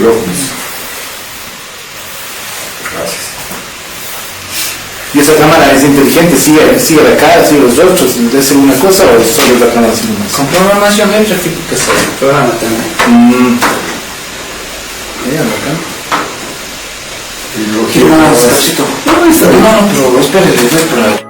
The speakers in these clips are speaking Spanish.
flojos. Gracias. ¿Y esa cámara es inteligente? ¿Sigue la cara, sigue los rostros? ¿Debe ser una cosa o solo es la cámara sin más? Con programación entra tipo que se programa también. Mira, acá. ¿Quién más, Cachito? No, pero espere, voy por ahí.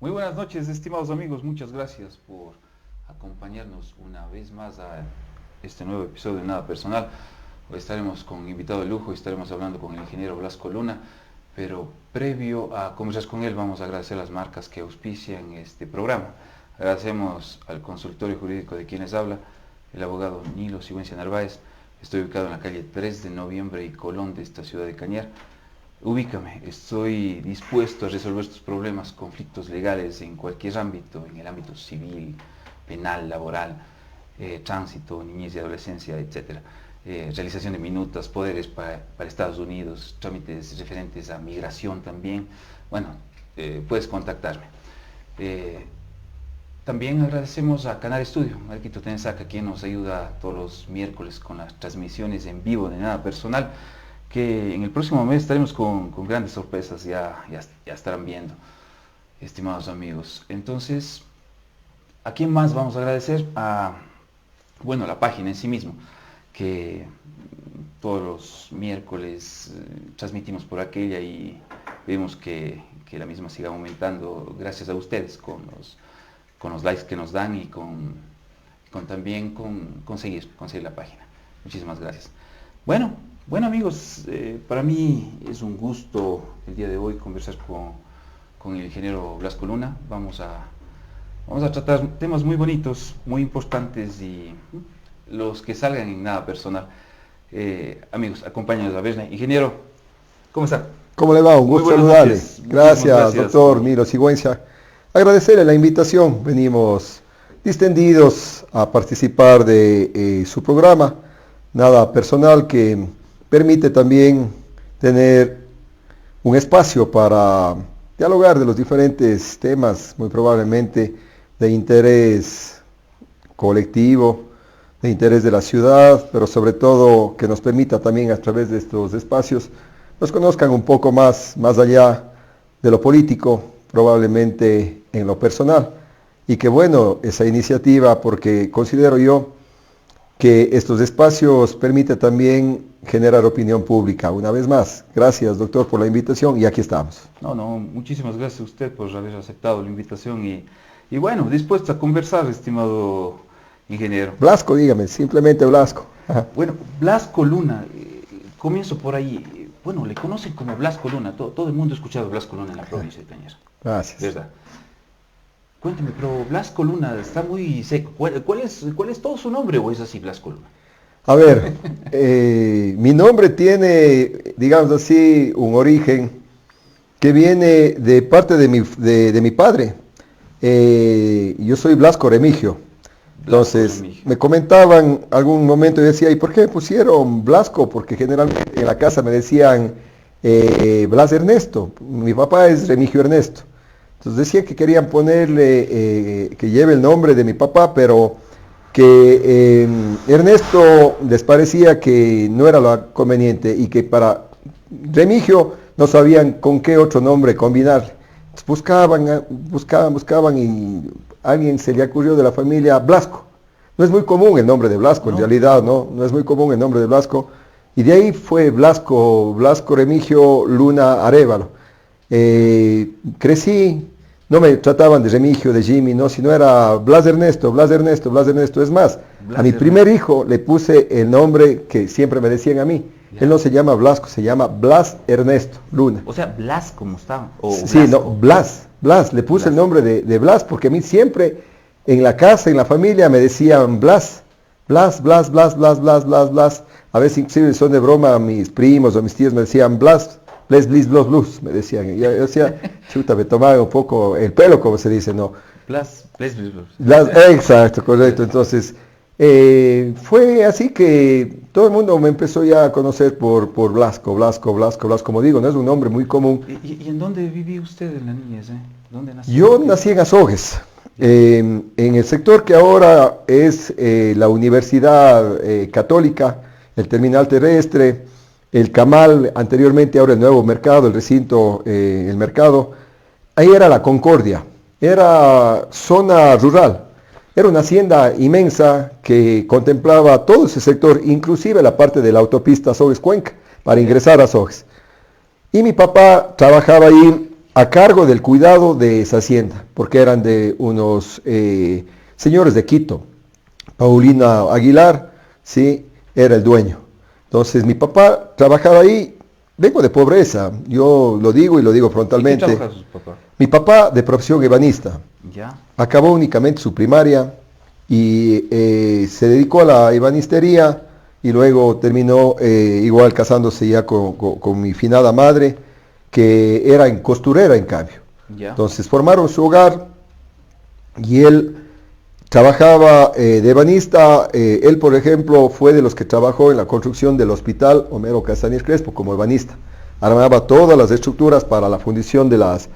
Muy buenas noches, estimados amigos, muchas gracias por acompañarnos una vez más a este nuevo episodio de Nada Personal. Hoy estaremos con invitado de lujo y estaremos hablando con el ingeniero Blasco Luna, pero previo a conversar con él vamos a agradecer las marcas que auspician este programa. Agradecemos al consultorio jurídico de quienes habla, el abogado Nilo Sigüenza Narváez. Estoy ubicado en la calle 3 de Noviembre y Colón de esta ciudad de Cañar. Ubícame, estoy dispuesto a resolver estos problemas, conflictos legales en cualquier ámbito, en el ámbito civil, penal, laboral, tránsito, niñez y adolescencia, etc. Realización de minutas, poderes para Estados Unidos, trámites referentes a migración también. Bueno, puedes contactarme. También agradecemos a Canal Estudio, Marquito Tensaca, quien nos ayuda todos los miércoles con las transmisiones en vivo de Nada Personal, que en el próximo mes estaremos con grandes sorpresas, ya estarán viendo, estimados amigos. Entonces, ¿a quién más vamos a agradecer? Bueno, la página en sí mismo, que todos los miércoles transmitimos por aquella y vemos que la misma siga aumentando gracias a ustedes con los likes que nos dan y también con conseguir la página. Muchísimas gracias. Bueno amigos, para mí es un gusto el día de hoy conversar con el ingeniero Blasco Luna. Vamos a tratar temas muy bonitos, muy importantes y los que salgan en Nada Personal. Amigos, acompáñanos a ver. Ingeniero, ¿Cómo está? ¿Cómo le va? Un gusto saludarle. Gracias, doctor Miro Sigüenza. Agradecerle la invitación. Venimos distendidos a participar de su programa. Nada personal, que permite también tener un espacio para dialogar de los diferentes temas, muy probablemente de interés colectivo, de interés de la ciudad, pero sobre todo que nos permita también a través de estos espacios nos conozcan un poco más allá de lo político, probablemente en lo personal. Y que bueno, esa iniciativa, porque considero yo que estos espacios permiten también generar opinión pública. Una vez más, gracias doctor por la invitación y aquí estamos. No, muchísimas gracias a usted por haber aceptado la invitación y bueno, dispuesto a conversar, estimado ingeniero. Blasco, dígame, simplemente Blasco. Ajá. Bueno, Blasco Luna, comienzo por ahí. Bueno, le conocen como Blasco Luna, todo el mundo ha escuchado Blasco Luna en la provincia de Cañar. Gracias. ¿Verdad? Cuénteme, pero Blasco Luna está muy seco. ¿Cuál es todo su nombre o es así Blasco Luna? A ver, mi nombre tiene, digamos así, un origen que viene de parte de mi padre. Yo soy Blasco Remigio. Entonces, me comentaban algún momento y decía, ¿y por qué pusieron Blasco? Porque generalmente en la casa me decían Blas Ernesto. Mi papá es Remigio Ernesto. Entonces decían que querían ponerle, que lleve el nombre de mi papá, pero que Ernesto les parecía que no era lo conveniente y que para Remigio no sabían con qué otro nombre combinar. Entonces buscaban y a alguien se le ocurrió de la familia Blasco. No es muy común el nombre de Blasco, en realidad, no es muy común el nombre de Blasco. Y de ahí fue Blasco Remigio Luna Arévalo. Crecí, no me trataban de Remigio, de Jimmy, no, sino era Blas Ernesto. Es más, a mi primer hijo le puse el nombre que siempre me decían a mí. Ya. Él no se llama Blasco, se llama Blas Ernesto Luna. O sea, Blas como estaba. Sí, no, Blas, le puse el nombre de Blas, porque a mí siempre en la casa, en la familia me decían Blas. A veces inclusive son de broma, mis primos o mis tíos me decían Blas, Blues, me decían. Y yo decía, chuta, me tomaban un poco el pelo, como se dice, ¿no? Blas. Exacto, correcto. Entonces, fue así que todo el mundo me empezó ya a conocer por Blasco. Como digo, no es un nombre muy común. ¿Y en dónde vivió usted en la niñez? ¿Dónde nació? Yo nací en Azogues, en el sector que ahora es la Universidad Católica, el terminal terrestre, el Camal, anteriormente ahora el nuevo mercado, el recinto, el mercado. Ahí era la Concordia, era zona rural. Era una hacienda inmensa que contemplaba todo ese sector, inclusive la parte de la autopista Azogues-Cuenca, para ingresar a Azogues. Y mi papá trabajaba ahí a cargo del cuidado de esa hacienda, porque eran de unos señores de Quito. Paulina Aguilar, sí, era el dueño. Entonces mi papá trabajaba ahí. Vengo de pobreza, yo lo digo y lo digo frontalmente. ¿Y qué trabaja su papá? Mi papá de profesión ebanista. Ya. Acabó únicamente su primaria y se dedicó a la ebanistería y luego terminó igual casándose ya con mi finada madre, que era costurera en cambio. Ya. Entonces formaron su hogar y él trabajaba de ebanista. Él, por ejemplo, fue de los que trabajó en la construcción del hospital Homero Castañer Crespo como ebanista. Armaba todas las estructuras para la fundición de las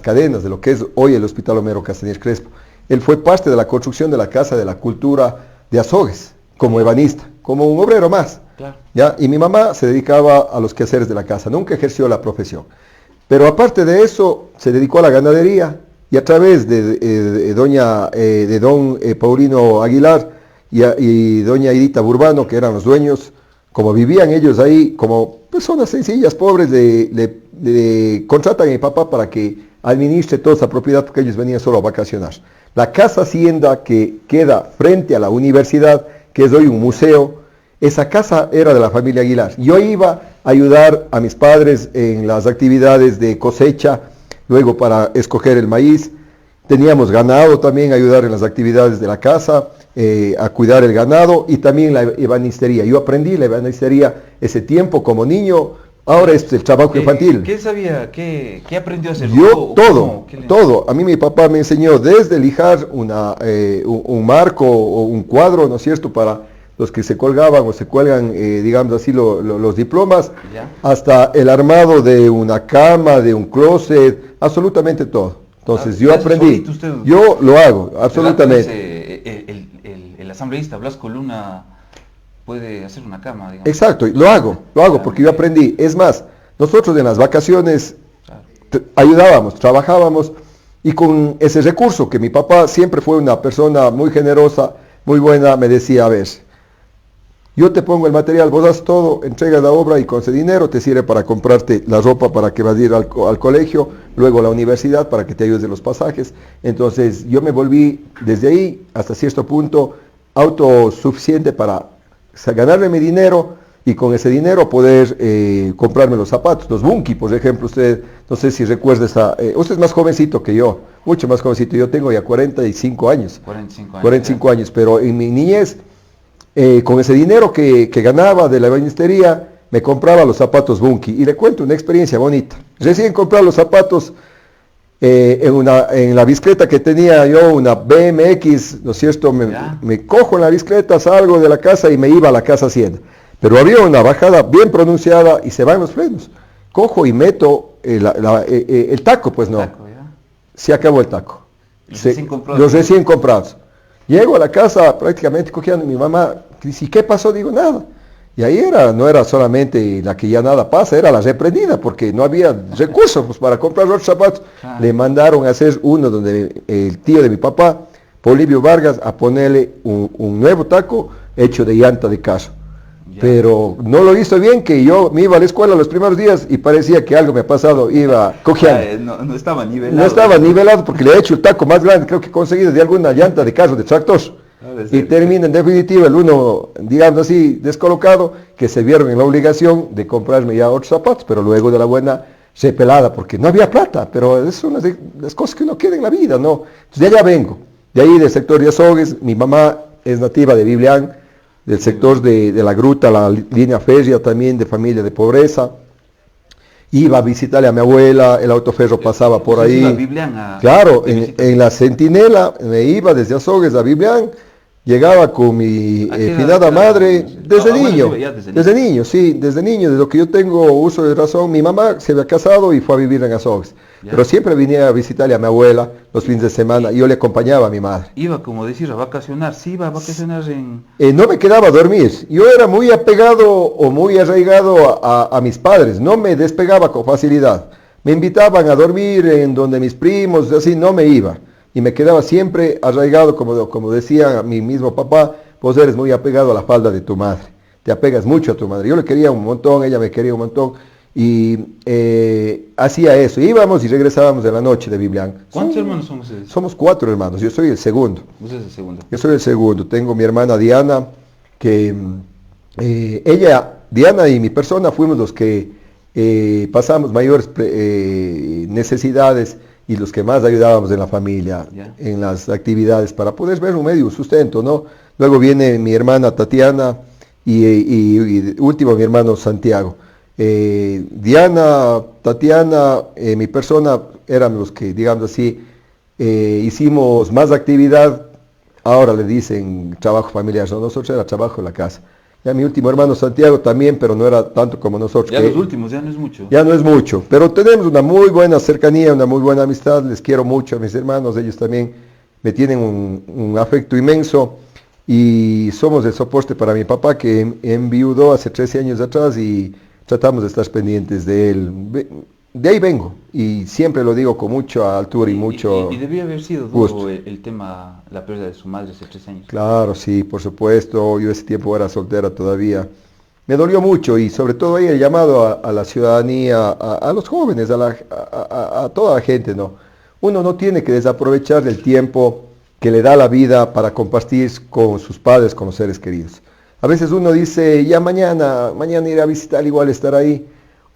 cadenas, de lo que es hoy el hospital Homero Castañer Crespo. Él fue parte de la construcción de la Casa de la Cultura de Azogues, como ebanista, como un obrero más. Claro. ¿Ya? Y mi mamá se dedicaba a los quehaceres de la casa, nunca ejerció la profesión. Pero aparte de eso, se dedicó a la ganadería, y a través de don Paulino Aguilar y doña Idita Burbano, que eran los dueños, como vivían ellos ahí, como personas sencillas, pobres, contratan a mi papá para que administre toda esa propiedad, porque ellos venían solo a vacacionar. La casa hacienda que queda frente a la universidad, que es hoy un museo, esa casa era de la familia Aguilar. Yo iba a ayudar a mis padres en las actividades de cosecha, luego para escoger el maíz. Teníamos ganado también, ayudar en las actividades de la casa, a cuidar el ganado, y también la ebanistería. Yo aprendí la ebanistería ese tiempo como niño, Ahora es el trabajo infantil. ¿Qué sabía? ¿Qué aprendió a hacer? Yo todo. A mí mi papá me enseñó desde lijar un marco o un cuadro, ¿no es cierto?, para los que se colgaban o se cuelgan, digamos así, los diplomas, ¿Ya? hasta el armado de una cama, de un closet, absolutamente todo. Entonces yo aprendí, yo lo hago, absolutamente. El asambleísta Blasco Luna puede hacer una cama, digamos. Exacto, lo hago porque yo aprendí. Es más, nosotros en las vacaciones ayudábamos, trabajábamos, y con ese recurso, que mi papá siempre fue una persona muy generosa, muy buena, me decía: a ver, yo te pongo el material, vos das todo, entregas la obra, y con ese dinero te sirve para comprarte la ropa para que vas a ir al colegio, luego a la universidad para que te ayudes de los pasajes. Entonces yo me volví desde ahí hasta cierto punto autosuficiente para ganarme mi dinero, y con ese dinero poder comprarme los zapatos, los Bunky, por ejemplo. Usted, no sé si recuerda usted es más jovencito que yo, mucho más jovencito. Yo tengo ya 45 años. 45 años, pero en mi niñez, con ese dinero que ganaba de la ebanistería, me compraba los zapatos Bunky. Y le cuento una experiencia bonita. Recién compré los zapatos en la bicicleta que tenía yo, una BMX, ¿no es cierto? Me cojo en la bicicleta, salgo de la casa y me iba a la casa Hacienda. Pero había una bajada bien pronunciada y se van los frenos. Cojo y meto el taco, pues no. Se acabó el taco. Los recién comprados. Llego a la casa prácticamente cogiendo, mi mamá dice: ¿y qué pasó? Digo: nada. Y ahí no era solamente la que ya nada pasa, era la reprendida, porque no había recursos pues, para comprar otros zapatos. Le mandaron a hacer uno donde el tío de mi papá, Polibio Vargas, a ponerle un nuevo taco hecho de llanta de carro. Pero no lo hizo bien, que yo me iba a la escuela los primeros días y parecía que algo me ha pasado, iba cojeando. No estaba nivelado. No estaba nivelado porque le he hecho el taco más grande, creo que he conseguido de alguna llanta de carro, de tractor. Y termina en definitiva el uno, digamos así, descolocado, que se vieron en la obligación de comprarme ya otros zapatos, pero luego de la buena sepelada, porque no había plata. Pero es una de las cosas que uno quiere en la vida, ¿no? Entonces de allá vengo, de ahí del sector de Azogues. Mi mamá es nativa de Biblián, del sector de la Gruta, la línea férrea, también de familia de pobreza. Iba a visitarle a mi abuela, el autoferro pasaba por ahí. Claro, en la Centinela, me iba desde Azogues a Biblián. Llegaba con mi finada madre desde niño, desde lo que yo tengo uso de razón. Mi mamá se había casado y fue a vivir en Azogues, pero siempre venía a visitarle a mi abuela los fines de semana, y yo le acompañaba a mi madre. Iba, como decir, a vacacionar. Sí, iba a vacacionar no me quedaba a dormir. Yo era muy apegado o muy arraigado a mis padres, no me despegaba con facilidad. Me invitaban a dormir en donde mis primos, así no me iba. Y me quedaba siempre arraigado, como decía mi mismo papá: vos eres muy apegado a la falda de tu madre, te apegas mucho a tu madre. Yo le quería un montón, ella me quería un montón, y hacía eso. Íbamos y regresábamos de la noche de Biblián. ¿Cuántos hermanos son ustedes? Somos 4 hermanos, yo soy el segundo. ¿Usted es el segundo? Yo soy el segundo. Tengo mi hermana Diana, que Diana y mi persona fuimos los que pasamos mayores necesidades, y los que más ayudábamos en la familia, en las actividades, para poder ver un medio sustento, ¿no? Luego viene mi hermana Tatiana y último mi hermano Santiago. Diana, Tatiana, mi persona, eran los que, digamos así, hicimos más actividad. Ahora le dicen trabajo familiar, ¿no? Nosotros era trabajo en la casa. Ya mi último hermano Santiago también, pero no era tanto como nosotros. Ya los últimos, ya no es mucho. Ya no es mucho, pero tenemos una muy buena cercanía, una muy buena amistad. Les quiero mucho a mis hermanos, ellos también me tienen un afecto inmenso, y somos el soporte para mi papá, que enviudó hace 13 años atrás, y tratamos de estar pendientes de él. De ahí vengo, y siempre lo digo con mucha altura y mucho y debía haber sido duro el tema, la pérdida de su madre hace 3 años. Claro, sí, por supuesto. Yo ese tiempo era soltera todavía. Me dolió mucho, y sobre todo ahí el llamado a la ciudadanía, a los jóvenes, a toda la gente, ¿no? Uno no tiene que desaprovechar el tiempo que le da la vida para compartir con sus padres, con los seres queridos. A veces uno dice: ya mañana iré a visitar, igual estar ahí.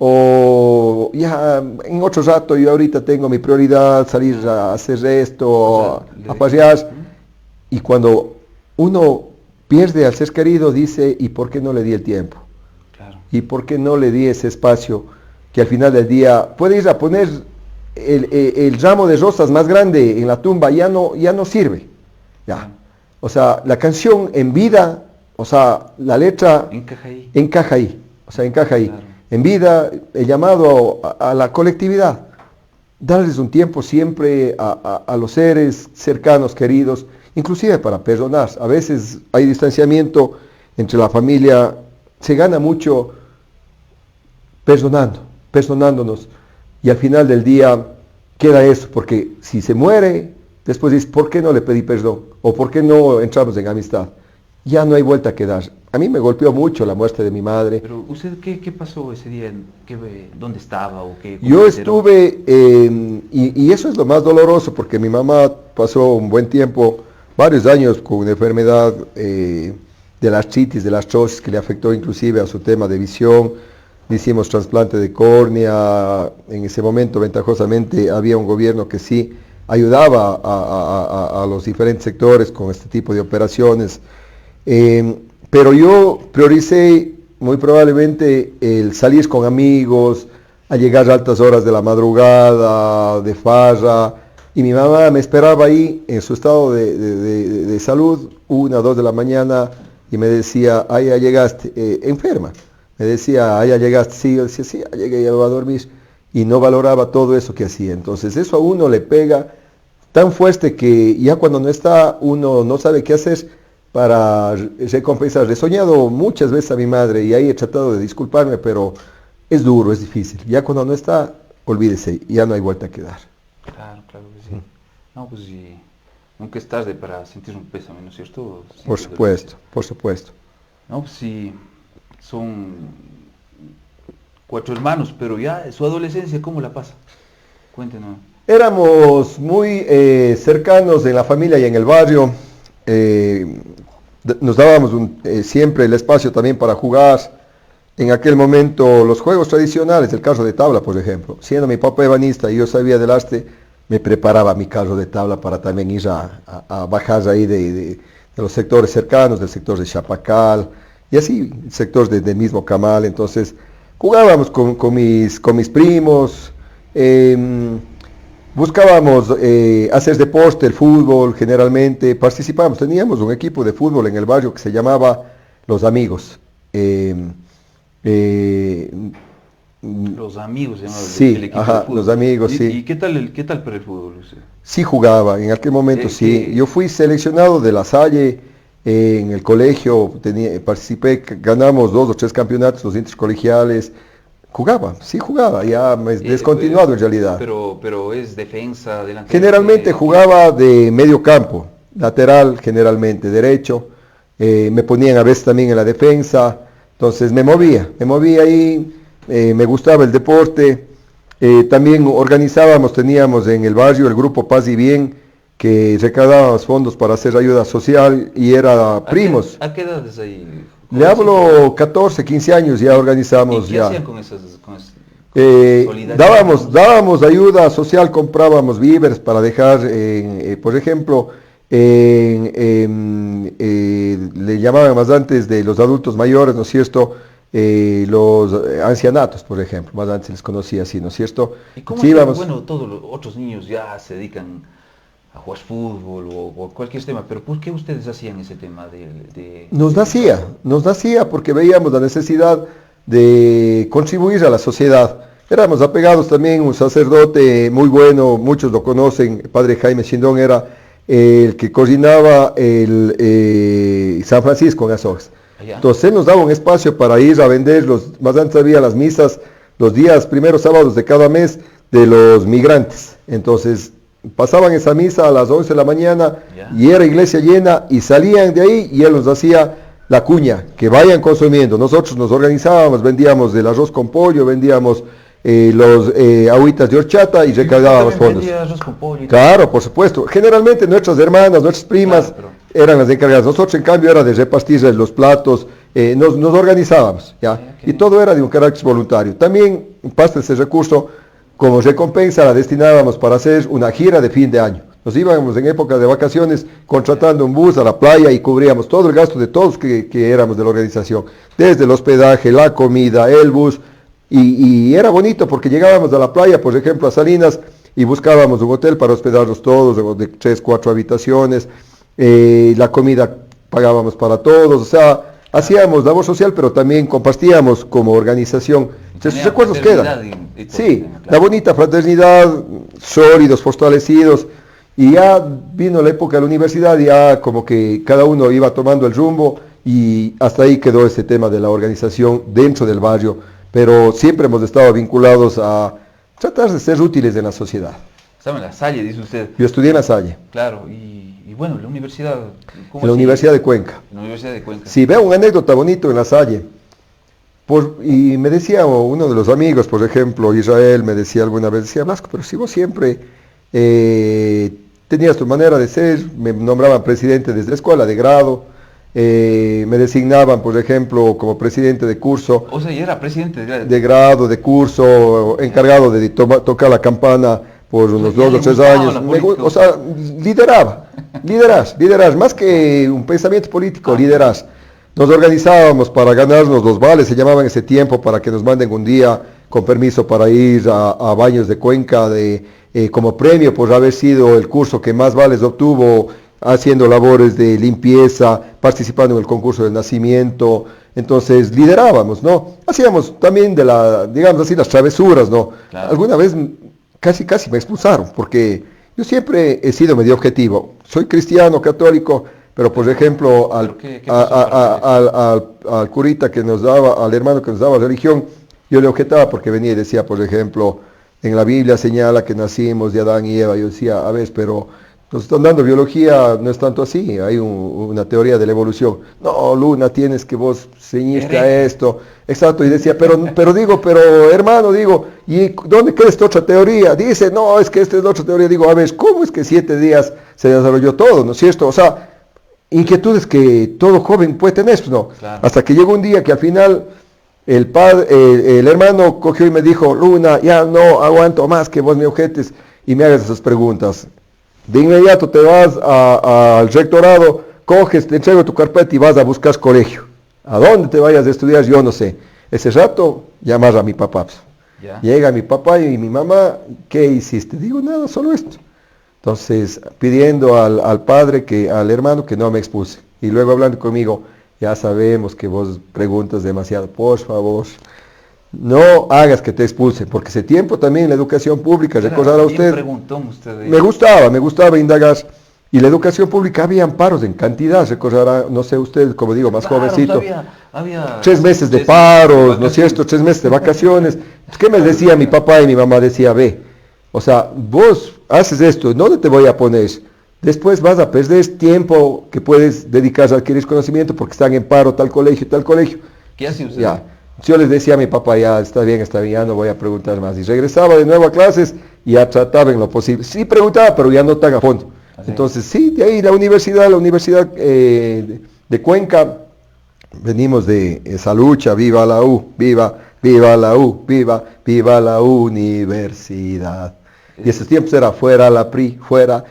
O ya en otro rato, yo ahorita tengo mi prioridad, salir a hacer esto, a pasear. Y cuando uno pierde al ser querido, dice: ¿y por qué no le di el tiempo? Claro. ¿Y por qué no le di ese espacio que al final del día puede ir a poner el ramo de rosas más grande en la tumba? Ya no sirve. Ya. O sea, la canción en vida, o sea, la letra encaja ahí. O sea, encaja ahí. Claro. En vida, el llamado a la colectividad. Darles un tiempo siempre a los seres cercanos, queridos, inclusive para perdonar. A veces hay distanciamiento entre la familia, se gana mucho perdonándonos. Y al final del día queda eso, porque si se muere, después dices, ¿por qué no le pedí perdón? ¿O por qué no entramos en amistad? Ya no hay vuelta que dar. A mí me golpeó mucho la muerte de mi madre. Pero usted, ¿qué pasó ese día? ¿Dónde estaba? ¿O qué, Yo estuve, y eso es lo más doloroso, porque mi mamá pasó un buen tiempo, varios años, con una enfermedad de la artritis, de la artrosis, que le afectó inclusive a su tema de visión. Le hicimos trasplante de córnea. En ese momento, ventajosamente, había un gobierno que sí ayudaba a los diferentes sectores con este tipo de operaciones. Pero yo prioricé muy probablemente el salir con amigos, a llegar a altas horas de la madrugada, de farra, y mi mamá me esperaba ahí en su estado de salud, 1 o 2 de la mañana, y me decía, ah, ya llegaste, enferma. Me decía, ah, ya llegaste, sí, yo decía, sí, ya llegué, ya me voy a dormir, y no valoraba todo eso que hacía. Entonces eso a uno le pega tan fuerte que ya cuando no está, uno no sabe qué hacer para recompensar. He soñado muchas veces a mi madre y ahí he tratado de disculparme, pero es duro, es difícil. Ya cuando no está, olvídese, ya no hay vuelta que dar. Claro que sí. No, pues sí, nunca es tarde para sentir un pésame, ¿no es cierto? Por supuesto, por supuesto. No, pues sí, son 4 hermanos, pero ya su adolescencia, ¿cómo la pasa? Cuéntenos. Éramos muy cercanos en la familia y en el barrio. Nos dábamos siempre el espacio también para jugar. En aquel momento los juegos tradicionales, el carro de tabla, por ejemplo. Siendo mi papá ebanista y yo sabía del arte, me preparaba mi carro de tabla para también ir a bajar ahí de los sectores cercanos, del sector de Chapacal, y así, sectores del mismo Camal. Entonces jugábamos con mis primos, buscábamos hacer deporte, el fútbol generalmente, participábamos, teníamos un equipo de fútbol en el barrio que se llamaba Los Amigos. Los amigos, sí, el equipo ajá, de fútbol. Los Amigos, sí. ¿Y qué tal para el fútbol usted? Sí jugaba, en aquel momento sí. Yo fui seleccionado de La Salle en el colegio, participé, ganamos 2 o 3 campeonatos, los intercolegiales. Jugaba, ya me he descontinuado en realidad. Pero es defensa, delantero. Generalmente jugaba de medio campo, lateral generalmente, derecho. Me ponían a veces también en la defensa, entonces me movía ahí, me gustaba el deporte. También teníamos en el barrio el grupo Paz y Bien, que recaudábamos fondos para hacer ayuda social y era primos. ¿A qué edades ahí? Le hablo 14, 15 años, ya organizamos. ¿Y qué hacían con esas dábamos ayuda social, comprábamos víveres para dejar, por ejemplo, le llamaban más antes de los adultos mayores, ¿no es cierto? Los ancianatos, por ejemplo, más antes les conocía así, ¿no es cierto? ¿Y cómo sí, todos los otros niños ya se dedican a jugar fútbol o cualquier tema, pero ¿por qué ustedes hacían ese tema Nos nacía porque veíamos la necesidad de contribuir a la sociedad. Éramos apegados también, un sacerdote muy bueno, muchos lo conocen, el padre Jaime Chindón era el que coordinaba el San Francisco en Azogues. Entonces él nos daba un espacio para ir a vender, más antes había las misas los días primeros sábados de cada mes de los migrantes. Entonces pasaban esa misa a las 11 de la mañana y era iglesia llena y salían de ahí y él nos hacía la cuña, que vayan consumiendo. Nosotros nos organizábamos, vendíamos el arroz con pollo, vendíamos los agüitas de horchata y recaudábamos fondos. Arroz con pollo claro, por supuesto. Generalmente nuestras hermanas, nuestras primas eran las encargadas. Nosotros en cambio era de repartir los platos, nos organizábamos, ¿ya? Okay. Y todo era de un carácter voluntario. También parte de ese recurso, como recompensa, la destinábamos para hacer una gira de fin de año. Nos íbamos en época de vacaciones contratando un bus a la playa y cubríamos todo el gasto de todos que éramos de la organización, desde el hospedaje, la comida, el bus, y era bonito porque llegábamos a la playa, por ejemplo, a Salinas, y buscábamos un hotel para hospedarnos todos, de 3, 4 habitaciones, la comida pagábamos para todos, o sea, hacíamos labor social, pero también compartíamos como organización. Esos recuerdos quedan. Sí, la bonita fraternidad, sólidos, fortalecidos, y ya vino la época de la universidad, ya como que cada uno iba tomando el rumbo, y hasta ahí quedó ese tema de la organización dentro del barrio, pero siempre hemos estado vinculados a tratar de ser útiles en la sociedad. Estaba en La Salle, dice usted. Yo estudié en La Salle. Claro, y bueno, la universidad... En la Universidad de Cuenca. En la Universidad de Cuenca. Sí, veo una anécdota bonito en La Salle. Y me decía uno de los amigos, por ejemplo, Israel, me decía alguna vez, decía, Blasco, pero si vos siempre tenías tu manera de ser, me nombraban presidente desde la escuela de grado, me designaban, por ejemplo, como presidente de curso. O sea, ya era presidente de grado, de curso, encargado de tocar la campana por unos 2 o 3 años. O sea, liderazgo, más que un pensamiento político, liderazgo. Nos organizábamos para ganarnos los vales, se llamaban ese tiempo, para que nos manden un día con permiso para ir a Baños de Cuenca como premio por haber sido el curso que más vales obtuvo, haciendo labores de limpieza, participando en el concurso del nacimiento. Entonces liderábamos, ¿no? Hacíamos también digamos así, las travesuras, ¿no? Claro. Alguna vez casi me expulsaron, porque yo siempre he sido medio objetivo. Soy cristiano, católico, pero por ejemplo al curita que nos daba, al hermano que nos daba religión, yo le objetaba porque venía y decía, por ejemplo, en la Biblia señala que nacimos de Adán y Eva. Yo decía, a ver, pero nos están dando biología, no es tanto así, hay una teoría de la evolución. No, Luna, tienes que vos ceñirte a esto. Exacto, y decía, pero hermano, ¿y dónde queda esta otra teoría? Dice, no, es que esta es la otra teoría. Digo, a ver, ¿cómo es que 7 días se desarrolló todo, no es cierto? O sea, inquietudes que todo joven puede tener, ¿no? Claro. Hasta que llegó un día que al final el hermano cogió y me dijo, Luna, ya no aguanto más que vos me objetes y me hagas esas preguntas. De inmediato te vas al rectorado, coges, te entrego tu carpeta y vas a buscar colegio. ¿A dónde te vayas a estudiar? Yo no sé. Ese rato llamas a mi papá. ¿Ya? Llega mi papá y mi mamá, ¿qué hiciste? Digo, nada, solo esto. Entonces, pidiendo al padre, al hermano, que no me expulse. Y luego hablando conmigo, ya sabemos que vos preguntas demasiado, por favor, no hagas que te expulsen, porque ese tiempo también en la educación pública, recordará usted, me gustaba indagar, y la educación pública había amparos en cantidad, recordará, no sé usted, como digo, más jovencito, había 3 meses de paros, ¿no es cierto?, 3 meses de vacaciones. ¿Qué me decía mi papá y mi mamá? Decía, ve, o sea, vos haces esto, ¿dónde te voy a poner? Después vas a perder tiempo que puedes dedicar a adquirir conocimiento porque están en paro tal colegio. ¿Qué hace usted? Ya. Yo les decía a mi papá, ya está bien, ya no voy a preguntar más. Y regresaba de nuevo a clases y ya trataba en lo posible. Sí preguntaba, pero ya no tan a fondo. ¿Así? Entonces, sí, de ahí la universidad de Cuenca, venimos de esa lucha, viva la U, viva la U, viva la universidad. Y esos tiempos era fuera la PRI, fuera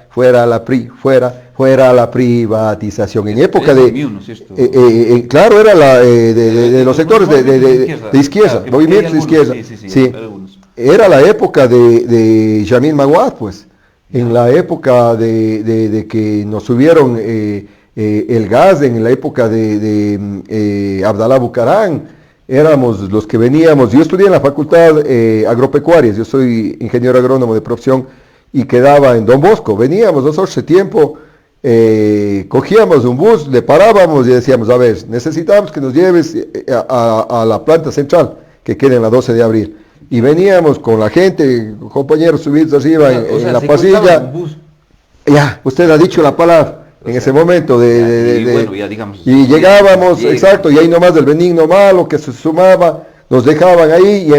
la PRI, fuera la privatización. En época claro, era de los sectores de izquierda, movimientos de izquierda. Sí. Era la época de Jamil Maguad, pues. En la época de que nos subieron el gas, en la época de Abdalá Bucarán. Éramos los que veníamos, yo estudié en la facultad agropecuarias, yo soy ingeniero agrónomo de profesión y quedaba en Don Bosco. Veníamos nosotros ese tiempo, cogíamos un bus, le parábamos y decíamos, a ver, necesitamos que nos lleves a la planta central que queda en la 12 de abril. Y veníamos con la gente, compañeros subidos arriba en la pasilla. Ya, usted ha dicho la palabra. En ese momento y llegábamos, exacto, y ahí nomás del benigno malo que se sumaba, nos dejaban ahí y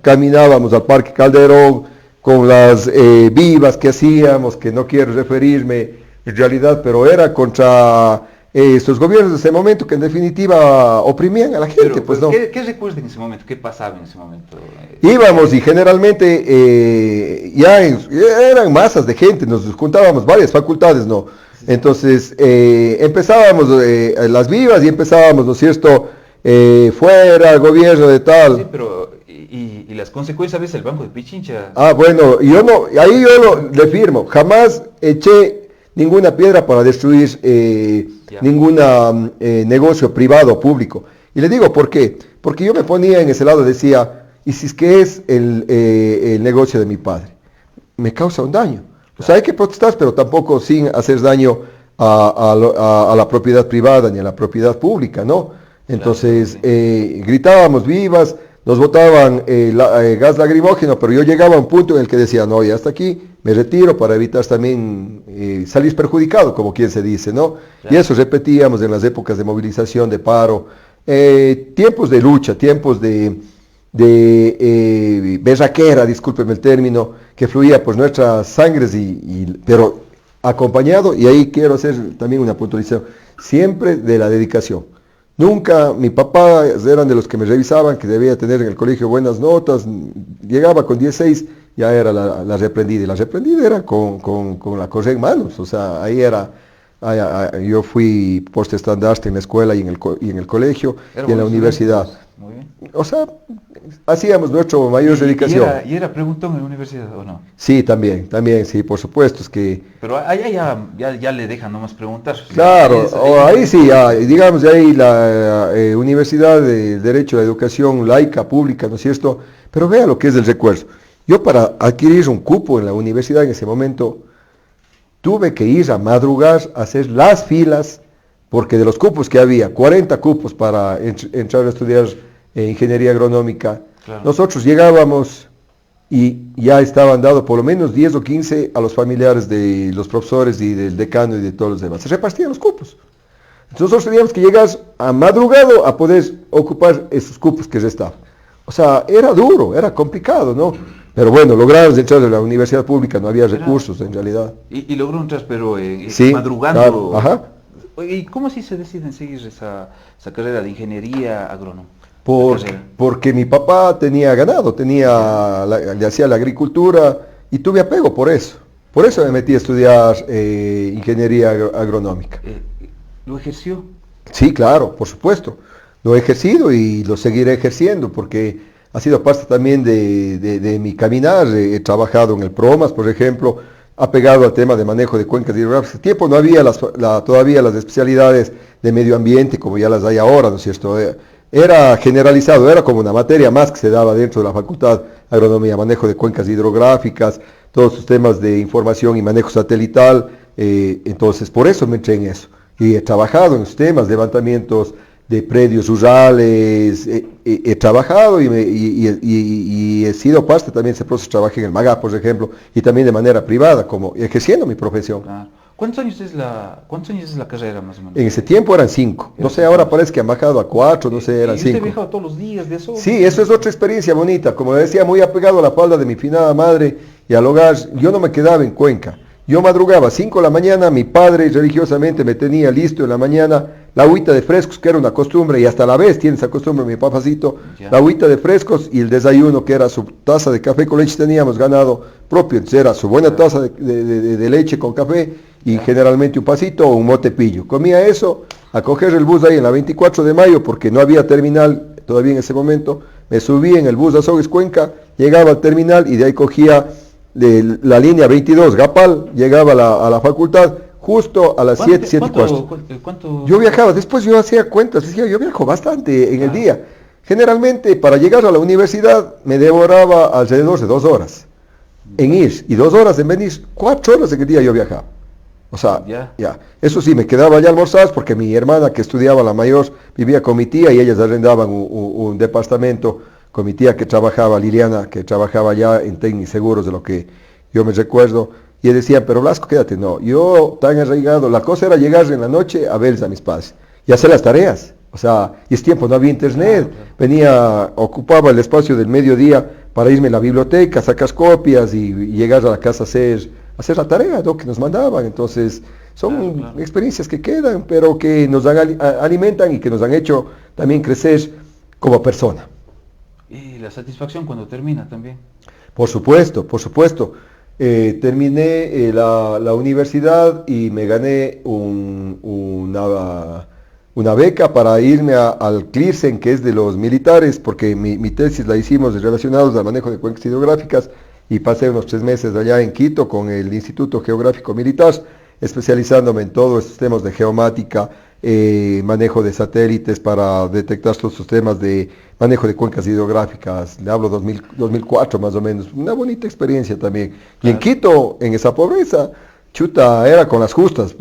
caminábamos al Parque Calderón con las vivas que hacíamos, que no quiero referirme en realidad, pero era contra estos gobiernos de ese momento que en definitiva oprimían a la gente, Pero, pues no. ¿qué recuerda en ese momento? ¿Qué pasaba en ese momento? Íbamos y generalmente eran masas de gente, nos juntábamos varias facultades, ¿no? Entonces empezábamos las vivas y empezábamos, ¿no es cierto? Fuera, gobierno de tal. Sí, pero y las consecuencias a veces el Banco de Pichincha. Ah, bueno, ahí yo le firmo, jamás eché ninguna piedra para destruir ningún negocio privado o público. Y le digo, ¿por qué? Porque yo me ponía en ese lado, decía, ¿y si es que es el negocio de mi padre? Me causa un daño. O sea, hay que protestar, pero tampoco sin hacer daño a la propiedad privada ni a la propiedad pública, ¿no? Entonces, gritábamos vivas, nos botaban gas lacrimógeno, pero yo llegaba a un punto en el que decía, no, ya hasta aquí, me retiro para evitar también salir perjudicado, como quien se dice, ¿no? Claro. Y eso repetíamos en las épocas de movilización, de paro, tiempos de lucha, tiempos de berraquera, discúlpeme el término, que fluía por nuestras sangres, pero acompañado, y ahí quiero hacer también una puntualización, siempre de la dedicación. Nunca, mi papá eran de los que me revisaban, que debía tener en el colegio buenas notas, llegaba con 16, ya era la reprendida, y la reprendida era con la correa en manos, o sea, ahí era, yo fui postestandarte en la escuela y en el colegio y en la universidad. Muy bien. O sea, hacíamos nuestro mayor dedicación. ¿Y era preguntón en la universidad o no? Sí, también, sí, por supuesto, es que... Pero allá ya le dejan nomás preguntar. Claro, ahí sí, digamos, de ahí la Universidad de Derecho a la Educación Laica, Pública, ¿no es cierto? Pero vea lo que es el recuerdo. Yo para adquirir un cupo en la universidad en ese momento, tuve que ir a madrugar a hacer las filas, porque de los cupos que había, 40 cupos para entrar a estudiar ingeniería agronómica, claro. Nosotros llegábamos y ya estaban dados por lo menos 10 o 15 a los familiares de los profesores y del decano y de todos los demás. Se repartían los cupos. Entonces nosotros teníamos que llegar a madrugado a poder ocupar esos cupos que restaban. O sea, era duro, era complicado, ¿no? Pero bueno, logramos entrar a la universidad pública, no había recursos en realidad. Y logró entrar, pero sí, madrugando. Claro, ajá. ¿Y cómo así se deciden seguir esa carrera de ingeniería agrónoma? Porque mi papá tenía ganado, le hacía la agricultura y tuve apego por eso. Por eso me metí a estudiar ingeniería agronómica. ¿Lo ejerció? Sí, claro, por supuesto. Lo he ejercido y lo seguiré ejerciendo porque ha sido parte también de mi caminar. He trabajado en el PROMAS, por ejemplo, apegado al tema de manejo de cuencas hidrográficas. En tiempo no había todavía las especialidades de medio ambiente como ya las hay ahora, ¿no es cierto? Era generalizado, era como una materia más que se daba dentro de la Facultad de Agronomía, manejo de cuencas hidrográficas, todos sus temas de información y manejo satelital, entonces por eso me entré en eso. Y he trabajado en los temas, levantamientos de predios rurales, he trabajado y he sido parte también de ese proceso, trabajé en el MAGA, por ejemplo, y también de manera privada, como ejerciendo mi profesión. Claro. ¿Cuántos años es la carrera más o menos? En ese tiempo eran 5. No sé, ahora parece que han bajado a 4, no sé, eran 5. ¿Y usted viajaba todos los días de eso? Sí, eso es otra experiencia bonita. Como decía, muy apegado a la falda de mi finada madre y al hogar. Yo no me quedaba en Cuenca. Yo madrugaba a 5 de la mañana, mi padre religiosamente me tenía listo en la mañana la agüita de frescos, que era una costumbre, y hasta la vez tiene esa costumbre mi papacito, la agüita de frescos y el desayuno, que era su taza de café con leche, teníamos ganado propio, entonces era su buena taza de leche con café y generalmente un pasito o un motepillo. Comía eso, a coger el bus ahí en la 24 de mayo, porque no había terminal todavía en ese momento, me subí en el bus de Azogues Cuenca, llegaba al terminal y de ahí cogía de la línea 22, Gapal, llegaba a la facultad, justo a las 7, 7 y cuarto. ¿Cuánto? Yo viajaba, después yo hacía cuentas, decía, yo viajo bastante en el día. Generalmente para llegar a la universidad me devoraba alrededor de 2 horas en ir y 2 horas en venir, 4 horas en el día yo viajaba. O sea, ya. Eso sí, me quedaba allá almorzadas porque mi hermana que estudiaba, la mayor, vivía con mi tía y ellas arrendaban un departamento con mi tía que trabajaba, Liliana, que trabajaba ya en técnicos seguros, de lo que yo me recuerdo. Y decían, pero Blasco, quédate. No, yo tan arraigado, la cosa era llegar en la noche a verles a mis padres y hacer las tareas. O sea, y es tiempo, no había internet. Ocupaba el espacio del mediodía para irme a la biblioteca, sacar copias y llegar a la casa a hacer la tarea, ¿no?, que nos mandaban. Entonces, Son Claro. experiencias que quedan, pero que nos alimentan y que nos han hecho también crecer como persona. Y la satisfacción cuando termina también. Por supuesto, por supuesto. Terminé la universidad y me gané una beca para irme al CLIRSEN, que es de los militares, porque mi tesis la hicimos relacionados al manejo de cuencas hidrográficas, y pasé unos 3 meses allá en Quito con el Instituto Geográfico Militar, especializándome en todos estos temas de geomática, manejo de satélites para detectar todos estos temas de manejo de cuencas hidrográficas. Le hablo 2004 más o menos, una bonita experiencia también. Y en Quito, en esa pobreza, chuta, era con las justas.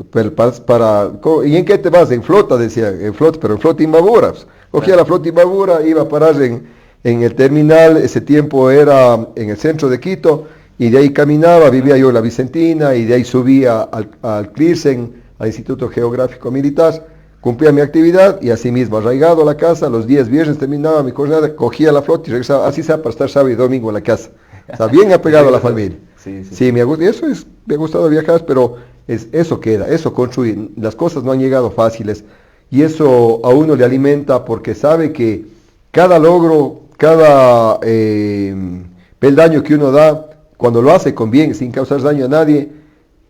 ¿Y en qué te vas? En flota, decía, pero en flota Imbabura. Cogía la flota Imbabura, iba a parar en el terminal, ese tiempo era en el centro de Quito, y de ahí caminaba, vivía yo en la Vicentina, y de ahí subía al CLIRSEN, al Instituto Geográfico Militar, cumplía mi actividad, y así mismo, arraigado a la casa, los días viernes terminaba mi jornada, cogía la flota y regresaba, así sea, para estar sábado y domingo en la casa. O sea, bien apegado a la familia. Sí, me ha gustado viajar, pero eso queda, eso construye. Las cosas no han llegado fáciles, y eso a uno le alimenta, porque sabe que cada logro, cada peldaño que uno da, cuando lo hace con bien, sin causar daño a nadie,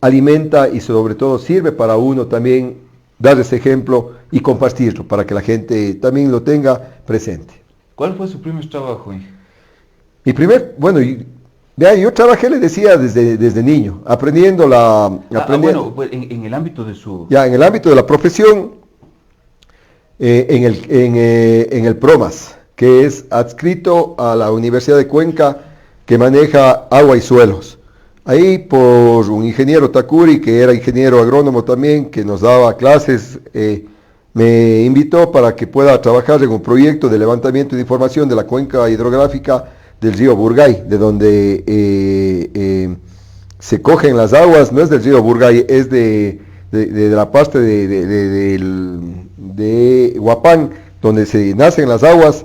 alimenta y sobre todo sirve para uno también dar ese ejemplo y compartirlo para que la gente también lo tenga presente. ¿Cuál fue su primer trabajo? Mi primer, bueno, yo trabajé, le decía, desde niño, aprendiendo. Bueno, pues en el ámbito de su... Ya, en el ámbito de la profesión, en el PROMAS, que es adscrito a la Universidad de Cuenca, que maneja agua y suelos. Ahí por un ingeniero Takuri, que era ingeniero agrónomo también, que nos daba clases, me invitó para que pueda trabajar en un proyecto de levantamiento de información de la cuenca hidrográfica del río Burgay, de donde se cogen las aguas. No es del río Burgay, es de la parte de Huapán, donde se nacen las aguas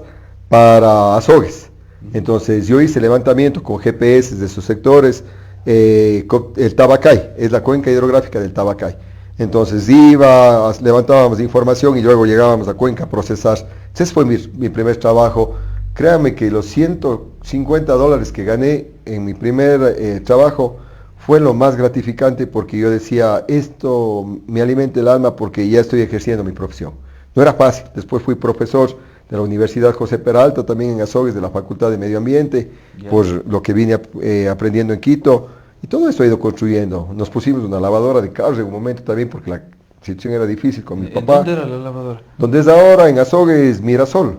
para Azogues. Entonces yo hice levantamiento con GPS de sus sectores, el Tabacay, es la cuenca hidrográfica del Tabacay. Entonces levantábamos información y luego llegábamos a Cuenca a procesar. Ese fue mi primer trabajo. Créanme que los $150 que gané en mi primer trabajo fue lo más gratificante, porque yo decía, esto me alimenta el alma porque ya estoy ejerciendo mi profesión. No era fácil. Después fui profesor de la Universidad José Peralta, también en Azogues, de la Facultad de Medio Ambiente, por lo que vine aprendiendo en Quito, y todo esto he ido construyendo. Nos pusimos una lavadora de carros en un momento también, porque la situación era difícil con mi papá. ¿Dónde era la lavadora? Donde es ahora, en Azogues, Mirasol,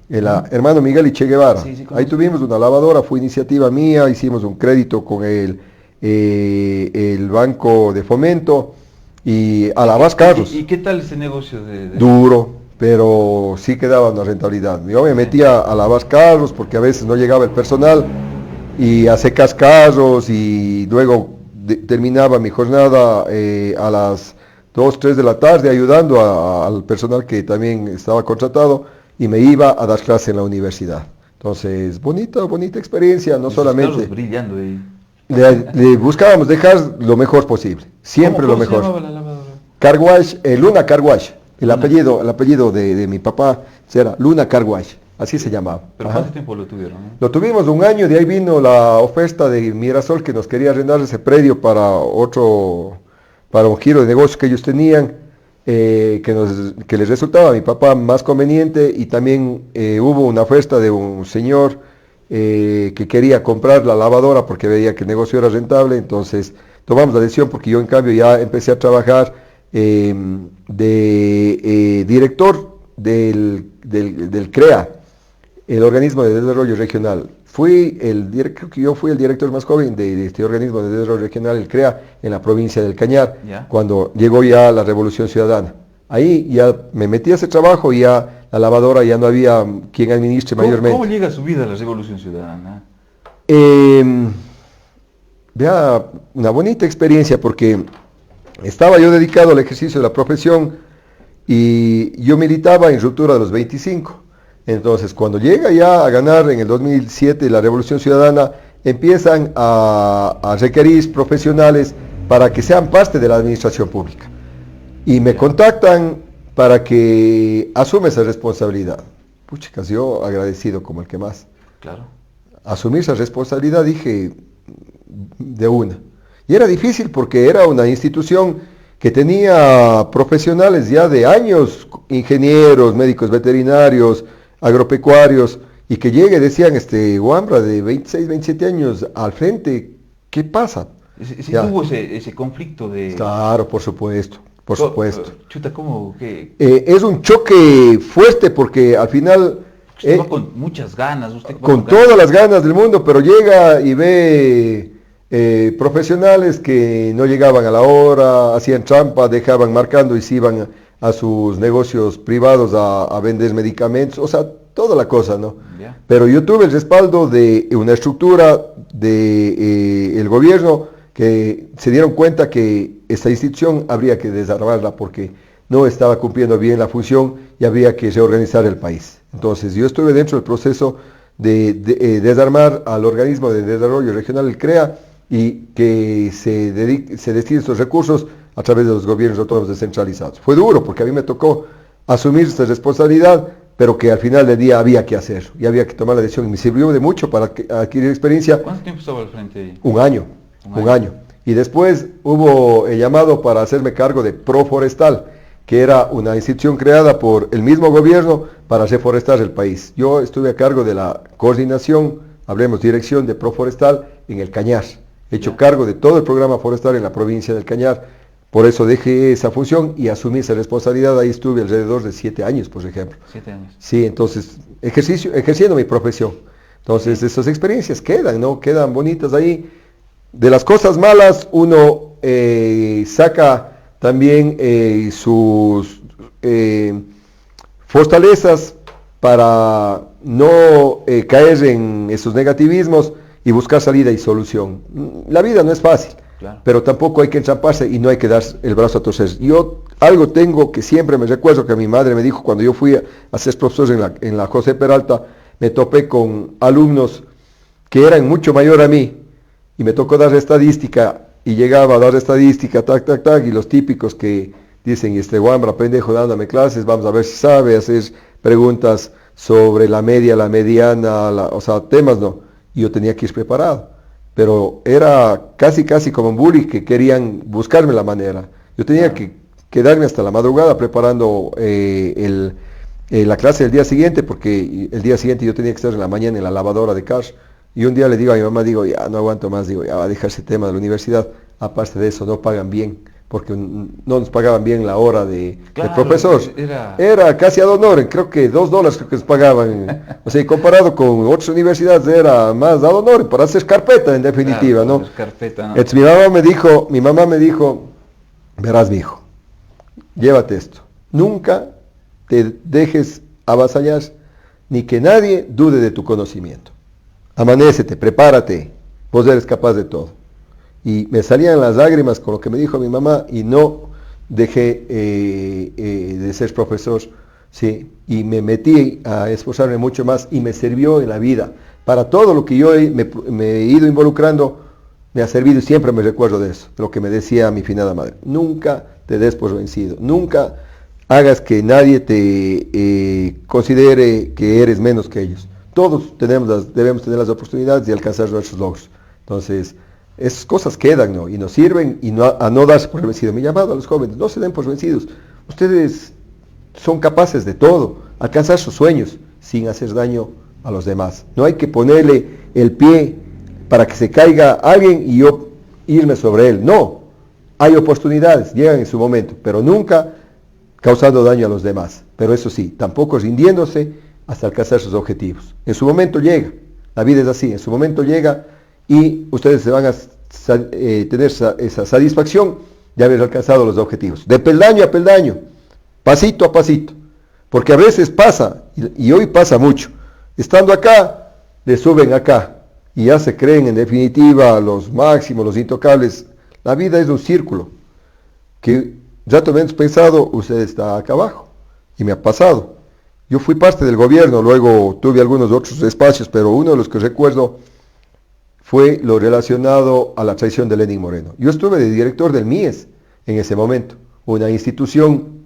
el hermano Miguel y Che Guevara. Sí, ahí tuvimos una lavadora, fue iniciativa mía, hicimos un crédito con el Banco de Fomento, y a lavar carros. ¿Y qué tal ese negocio Duro, pero sí quedaba una rentabilidad. Yo me metía a lavar carros porque a veces no llegaba el personal, y a secas carros, y luego terminaba mi jornada a las 2, 3 de la tarde ayudando al personal que también estaba contratado, y me iba a dar clase en la universidad. Entonces, bonita experiencia, no solamente... brillando ahí. Le buscábamos dejar lo mejor posible, siempre lo mejor. ¿Cómo se llamaba la lavadora? Carwash, Luna Carwash. El apellido de mi papá era Luna Carwash, así se llamaba. ¿Pero cuánto tiempo lo tuvieron? Lo tuvimos 1 año, de ahí vino la oferta de Mirasol, que nos quería arrendar ese predio para un giro de negocios que ellos tenían, que les resultaba a mi papá más conveniente, y también hubo una oferta de un señor que quería comprar la lavadora porque veía que el negocio era rentable. Entonces tomamos la decisión, porque yo en cambio ya empecé a trabajar de director del CREA, el organismo de desarrollo regional. Creo que yo fui el director más joven de este organismo de desarrollo regional, el CREA, en la provincia del Cañar, cuando llegó ya la Revolución Ciudadana. Ahí ya me metí a ese trabajo, y ya la lavadora ya no había quien administre mayormente. ¿Cómo llega a su vida la Revolución Ciudadana? Vea, una bonita experiencia, porque estaba yo dedicado al ejercicio de la profesión, y yo militaba en ruptura de los 25. Entonces, cuando llega ya a ganar en el 2007 la Revolución Ciudadana, empiezan a requerir profesionales para que sean parte de la administración pública. Y me contactan para que asuma esa responsabilidad. Pucha, yo agradecido como el que más. Claro. Asumir esa responsabilidad, dije, de una. Y era difícil porque era una institución que tenía profesionales ya de años, ingenieros, médicos veterinarios, agropecuarios, y que llegue, decían, Wambra de 26, 27 años al frente, ¿qué pasa? Si tuvo ese conflicto de... Claro, por supuesto, por supuesto. Chuta, ¿cómo? ¿Qué? Es un choque fuerte porque al final... Usted va con muchas ganas. Con todas las ganas del mundo, pero llega y ve profesionales que no llegaban a la hora, hacían trampa, dejaban marcando y se iban a sus negocios privados a vender medicamentos, o sea, toda la cosa, ¿no? Yeah. Pero yo tuve el respaldo de una estructura del gobierno que se dieron cuenta que esta institución habría que desarmarla porque no estaba cumpliendo bien la función y habría que reorganizar el país. Entonces yo estuve dentro del proceso de desarmar al organismo de desarrollo regional, el CREA, y que se destinen estos recursos a través de los gobiernos autónomos descentralizados. Fue duro porque a mí me tocó asumir esta responsabilidad, pero que al final del día había que hacer y había que tomar la decisión y me sirvió de mucho para adquirir experiencia. ¿Cuánto tiempo estaba al frente? Un año. Y después hubo el llamado para hacerme cargo de Proforestal, que era una institución creada por el mismo gobierno para reforestar el país. Yo estuve a cargo de la coordinación, hablemos dirección de Proforestal en el Cañar. He hecho cargo de todo el programa forestal en la provincia del Cañar. Por eso dejé esa función y asumí esa responsabilidad. Ahí estuve alrededor de 7 años, por ejemplo. 7 años. Sí, entonces, ejerciendo mi profesión. Entonces, esas experiencias quedan, ¿no? Quedan bonitas ahí. De las cosas malas, uno saca también sus fortalezas para no caer en esos negativismos y buscar salida y solución. La vida no es fácil, claro, pero tampoco hay que entramparse y no hay que dar el brazo a torcer. Yo algo tengo que siempre me recuerdo que mi madre me dijo cuando yo fui a ser profesor en la José Peralta, me topé con alumnos que eran mucho mayor a mí y me tocó dar estadística y llegaba a dar estadística, y los típicos que dicen, Wambra, pendejo, dándome clases, vamos a ver si sabe hacer preguntas sobre la media, la mediana, o sea, temas no. Y yo tenía que ir preparado, pero era casi como un bully que querían buscarme la manera. Yo tenía que quedarme hasta la madrugada preparando la clase del día siguiente, porque el día siguiente yo tenía que estar en la mañana en la lavadora de carro. Y un día le digo a mi mamá, ya no aguanto más, ya va a dejar ese tema de la universidad. Aparte de eso, no pagan bien, porque no nos pagaban bien la hora de profesor. Era casi ad honorem, creo que $2 creo que nos pagaban. O sea, comparado con otras universidades era más ad honorem, para hacer carpeta en definitiva, claro, ¿no? Carpeta, ¿no? Entonces mi mamá me dijo, verás, mijo, llévate esto. Nunca te dejes avasallar, ni que nadie dude de tu conocimiento. Amanécete, prepárate, vos eres capaz de todo. Y me salían las lágrimas con lo que me dijo mi mamá y no dejé de ser profesor, ¿sí? Y me metí a esforzarme mucho más y me sirvió en la vida. Para todo lo que yo me he ido involucrando, me ha servido y siempre me recuerdo de eso, de lo que me decía mi finada madre. Nunca te des por vencido, nunca hagas que nadie te considere que eres menos que ellos. Todos debemos tener las oportunidades de alcanzar nuestros logros. Entonces, esas cosas quedan, ¿no? Y nos sirven y a no darse por vencido. Mi llamado a los jóvenes, no se den por vencidos. Ustedes son capaces de todo, alcanzar sus sueños sin hacer daño a los demás. No hay que ponerle el pie para que se caiga alguien y yo irme sobre él. No, hay oportunidades, llegan en su momento, pero nunca causando daño a los demás. Pero eso sí, tampoco rindiéndose hasta alcanzar sus objetivos. En su momento llega, la vida es así, en su momento llega y ustedes se van a tener esa satisfacción de haber alcanzado los objetivos. De peldaño a peldaño, pasito a pasito. Porque a veces pasa, y hoy pasa mucho, estando acá, le suben acá, y ya se creen en definitiva los máximos, los intocables. La vida es un círculo, que rato menos pensado, usted está acá abajo, y me ha pasado. Yo fui parte del gobierno, luego tuve algunos otros espacios, pero uno de los que recuerdo fue lo relacionado a la traición de Lenín Moreno. Yo estuve de director del MIES en ese momento, una institución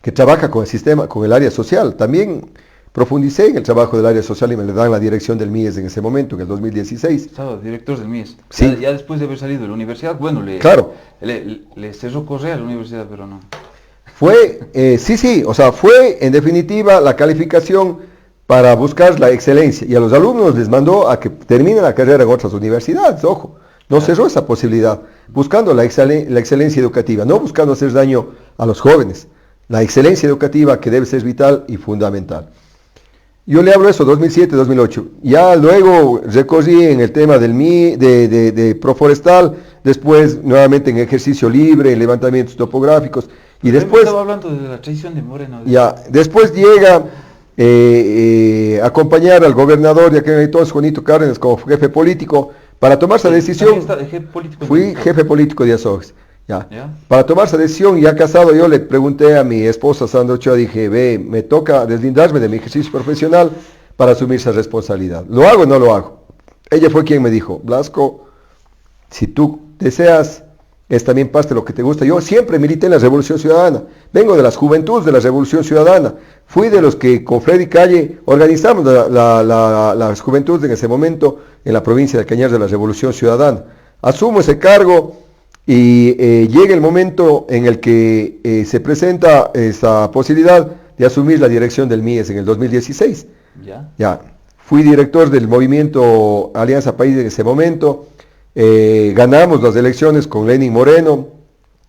que trabaja con el sistema, con el área social. También profundicé en el trabajo del área social y me le dan la dirección del MIES en ese momento, en el 2016. Estaba director del MIES. Sí. Ya después de haber salido de la universidad, bueno, Claro. le cerró Correa a la universidad, pero no. Fue, o sea, fue en definitiva la calificación para buscar la excelencia y a los alumnos les mandó a que terminen la carrera en otras universidades, ojo, no cerró esa posibilidad, buscando la excelencia educativa, no buscando hacer daño a los jóvenes, la excelencia educativa que debe ser vital y fundamental. Yo le hablo eso, 2007-2008, ya luego recorrí en el tema del de Proforestal, después nuevamente en ejercicio libre, en levantamientos topográficos, y después... Estaba hablando de la traición de Moreno. Ya, después llega acompañar al gobernador de aquel entonces, Juanito Cárdenas, como jefe político, para tomar esa decisión. Fui jefe político de Azogues. Ya. Para tomar esa decisión, ya casado, yo le pregunté a mi esposa Sandra Ochoa, dije, ve, me toca deslindarme de mi ejercicio profesional para asumir esa responsabilidad. ¿Lo hago o no lo hago? Ella fue quien me dijo, Blasco, si tú deseas, es también parte de lo que te gusta. Yo siempre milité en la Revolución Ciudadana, vengo de las juventudes de la Revolución Ciudadana, fui de los que con Freddy Calle organizamos las juventudes en ese momento en la provincia de Cañar de la Revolución Ciudadana. Asumo ese cargo y llega el momento en el que se presenta esa posibilidad de asumir la dirección del MIES en el 2016. Ya. Fui director del movimiento Alianza País en ese momento. Ganamos las elecciones con Lenín Moreno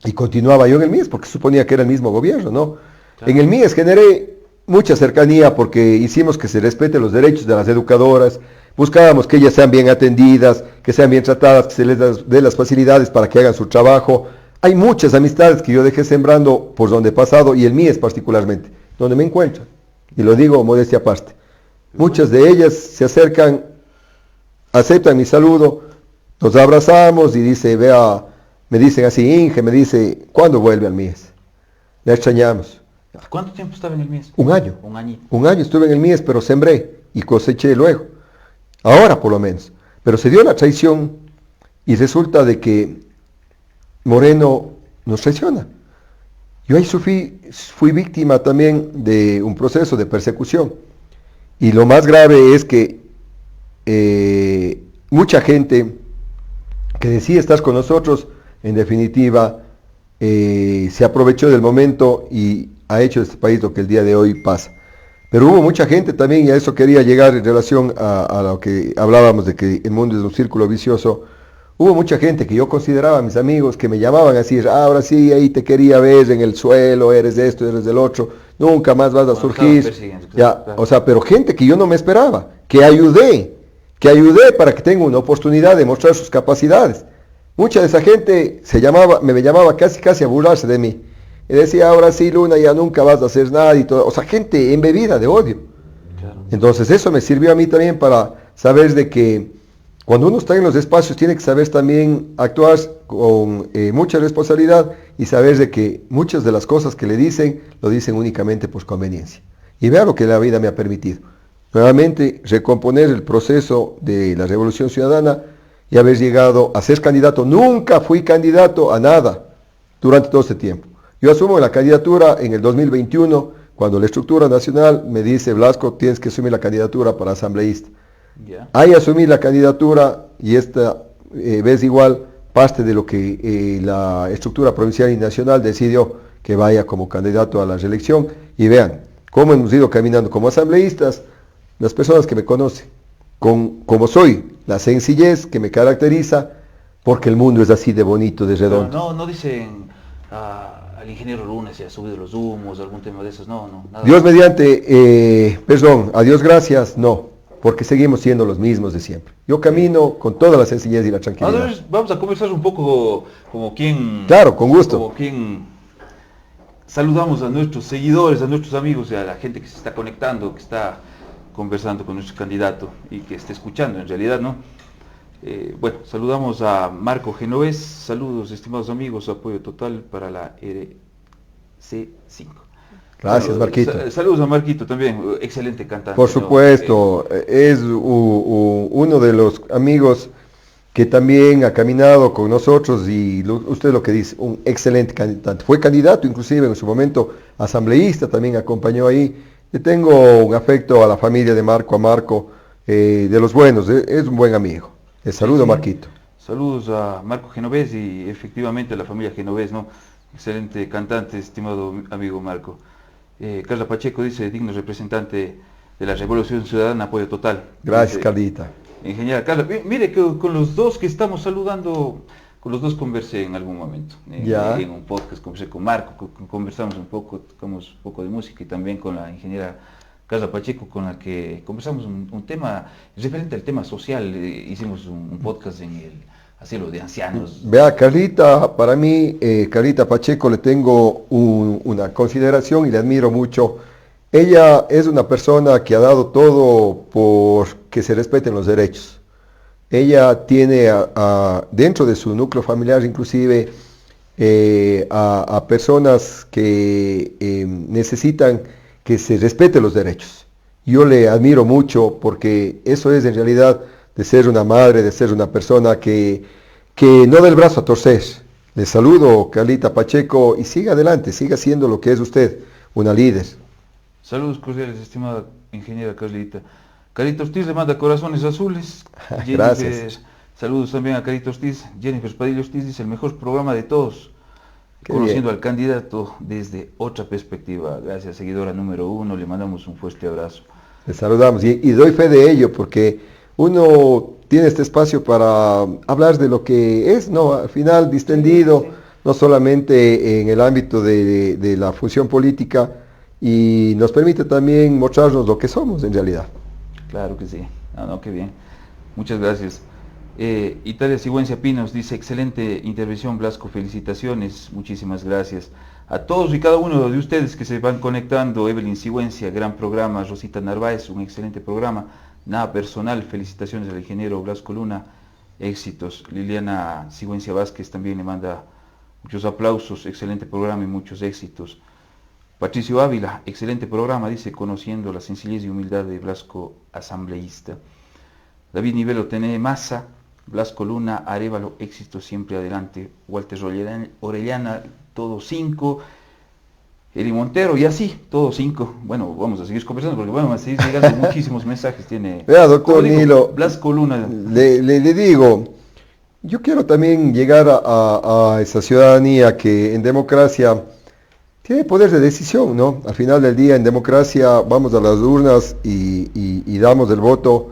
y continuaba yo en el MIES porque suponía que era el mismo gobierno, ¿no? Claro. En el MIES generé mucha cercanía porque hicimos que se respeten los derechos de las educadoras, buscábamos que ellas sean bien atendidas, que sean bien tratadas, que se les dé las facilidades para que hagan su trabajo. Hay muchas amistades que yo dejé sembrando por donde he pasado y el MIES particularmente, donde me encuentro, y lo digo modestia aparte. Muchas de ellas se acercan, aceptan mi saludo, nos abrazamos y dice, vea, me dicen así, Inge, me dice, ¿cuándo vuelve al MIES? La extrañamos. ¿Cuánto tiempo estaba en el MIES? Un año. Un añito. Un año estuve en el MIES, pero sembré y coseché luego. Ahora por lo menos. Pero se dio la traición y resulta de que Moreno nos traiciona. Yo ahí fui víctima también de un proceso de persecución. Y lo más grave es que mucha gente que decía estar con nosotros, en definitiva, se aprovechó del momento y ha hecho de este país lo que el día de hoy pasa. Pero hubo mucha gente también, y a eso quería llegar en relación a lo que hablábamos de que el mundo es un círculo vicioso. Hubo mucha gente que yo consideraba mis amigos, que me llamaban así, ahora sí, ahí te quería ver en el suelo, eres de esto, eres del otro, nunca más vas a surgir. Ya, o sea, pero gente que yo no me esperaba, que ayudé para que tenga una oportunidad de mostrar sus capacidades. Mucha de esa gente me llamaba casi a burlarse de mí. Y decía, ahora sí, Luna, ya nunca vas a hacer nada y todo. O sea, gente embebida de odio. Claro. Entonces eso me sirvió a mí también para saber de que cuando uno está en los espacios tiene que saber también actuar con mucha responsabilidad y saber de que muchas de las cosas que le dicen, lo dicen únicamente por conveniencia. Y vea lo que la vida me ha permitido. Nuevamente, recomponer el proceso de la Revolución Ciudadana y haber llegado a ser candidato. Nunca fui candidato a nada durante todo este tiempo. Yo asumo la candidatura en el 2021, cuando la estructura nacional me dice, Blasco, tienes que asumir la candidatura para asambleísta. Ahí asumí la candidatura y esta vez igual parte de lo que la estructura provincial y nacional decidió que vaya como candidato a la reelección. Y vean cómo hemos ido caminando como asambleístas, las personas que me conocen, como soy, la sencillez que me caracteriza, porque el mundo es así de bonito, de redondo. No dicen al ingeniero Luna se ha subido los humos, algún tema de esos, no, nada. Dios mediante, a Dios gracias, no, porque seguimos siendo los mismos de siempre. Yo camino con toda la sencillez y la tranquilidad. Ahora vamos a conversar un poco como quien... Claro, con gusto. Como quien saludamos a nuestros seguidores, a nuestros amigos y a la gente que se está conectando, que está conversando con nuestro candidato y que está escuchando en realidad, ¿no? Bueno, saludamos a Marco Genovés, saludos estimados amigos, apoyo total para la RC5. Gracias, Marquito. Saludos a Marquito también, excelente cantante. Por supuesto, es uno de los amigos que también ha caminado con nosotros y usted lo que dice, un excelente candidato. Fue candidato inclusive en su momento asambleísta, también acompañó ahí. Le tengo un afecto a la familia de Marco, a Marco, de los buenos, es un buen amigo. Le saludo, sí. Marquito. Saludos a Marco Genovés y efectivamente a la familia Genovés, ¿no? Excelente cantante, estimado amigo Marco. Carla Pacheco dice, digno representante de la Revolución Ciudadana, apoyo total. Gracias, dice, Carlita. Ingeniera Carla, mire que con los dos que estamos saludando, con los dos conversé en algún momento. En un podcast conversé con Marco, conversamos un poco, tocamos un poco de música y también con la ingeniera Carla Pacheco, con la que conversamos un tema referente al tema social. Hicimos un podcast en el asilo de ancianos. Vea, Carlita, para mí, Carlita Pacheco le tengo una consideración y le admiro mucho. Ella es una persona que ha dado todo por que se respeten los derechos. Ella tiene dentro de su núcleo familiar inclusive a personas que necesitan que se respeten los derechos. Yo le admiro mucho porque eso es en realidad de ser una madre, de ser una persona que no dé el brazo a torcer. Le saludo, Carlita Pacheco, y siga adelante, siga siendo lo que es usted, una líder. Saludos cordiales, estimada ingeniera Carlita. Carita Ortiz le manda corazones azules. Gracias. Saludos también a Carita Ortiz. Jennifer Padilla Ortiz dice, el mejor programa de todos. Qué conociendo bien. al candidato desde otra perspectiva. Gracias, seguidora número 1, le mandamos un fuerte abrazo. Le saludamos y doy fe de ello porque uno tiene este espacio para hablar de lo que es, ¿no? Al final distendido, sí. No solamente en el ámbito de la función política, y nos permite también mostrarnos lo que somos en realidad. Claro que sí. No, qué bien. Muchas gracias. Italia Sigüencia Pinos dice, excelente intervención, Blasco, felicitaciones, muchísimas gracias. A todos y cada uno de ustedes que se van conectando, Evelyn Sigüencia, gran programa, Rosita Narváez, un excelente programa, nada personal, felicitaciones al ingeniero Blasco Luna, éxitos. Liliana Sigüencia Vázquez también le manda muchos aplausos, excelente programa y muchos éxitos. Patricio Ávila, excelente programa, dice, conociendo la sencillez y humildad de Blasco asambleísta. David Nivelo Tené Massa, Blasco Luna, Arévalo, éxito siempre adelante. Walter Orellana, todo 5. Eli Montero, y así, todo 5. Bueno, vamos a seguir conversando porque vamos a seguir llegando muchísimos mensajes. Tiene. Vea, doctor Nilo, Blasco Luna. Le digo, yo quiero también llegar a esa ciudadanía que en democracia tiene poder de decisión, ¿no? Al final del día, en democracia, vamos a las urnas y damos el voto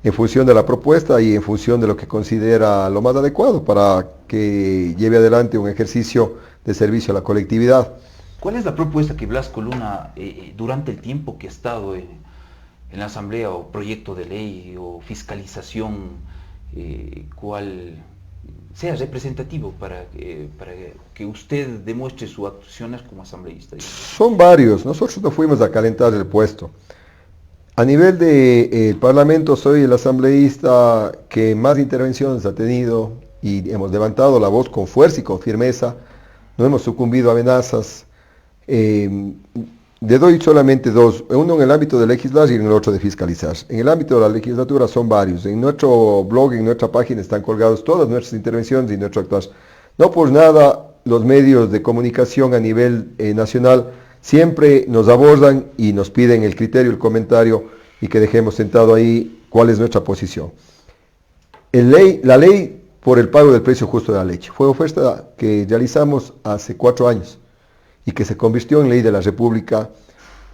en función de la propuesta y en función de lo que considera lo más adecuado para que lleve adelante un ejercicio de servicio a la colectividad. ¿Cuál es la propuesta que Blasco Luna, durante el tiempo que ha estado en la Asamblea, o proyecto de ley, o fiscalización, cuál sea representativo para que usted demuestre su actuación como asambleísta? Son varios, nosotros no fuimos a calentar el puesto. A nivel del Parlamento soy el asambleísta que más intervenciones ha tenido y hemos levantado la voz con fuerza y con firmeza, no hemos sucumbido a amenazas. Le doy solamente dos, uno en el ámbito de legislar y en el otro de fiscalizar. En el ámbito de la legislatura son varios, en nuestro blog, en nuestra página están colgados todas nuestras intervenciones y nuestro actuar. No por nada los medios de comunicación a nivel nacional siempre nos abordan y nos piden el criterio, el comentario y que dejemos sentado ahí cuál es nuestra posición. La ley por el pago del precio justo de la leche fue oferta que realizamos hace 4 años y que se convirtió en ley de la República,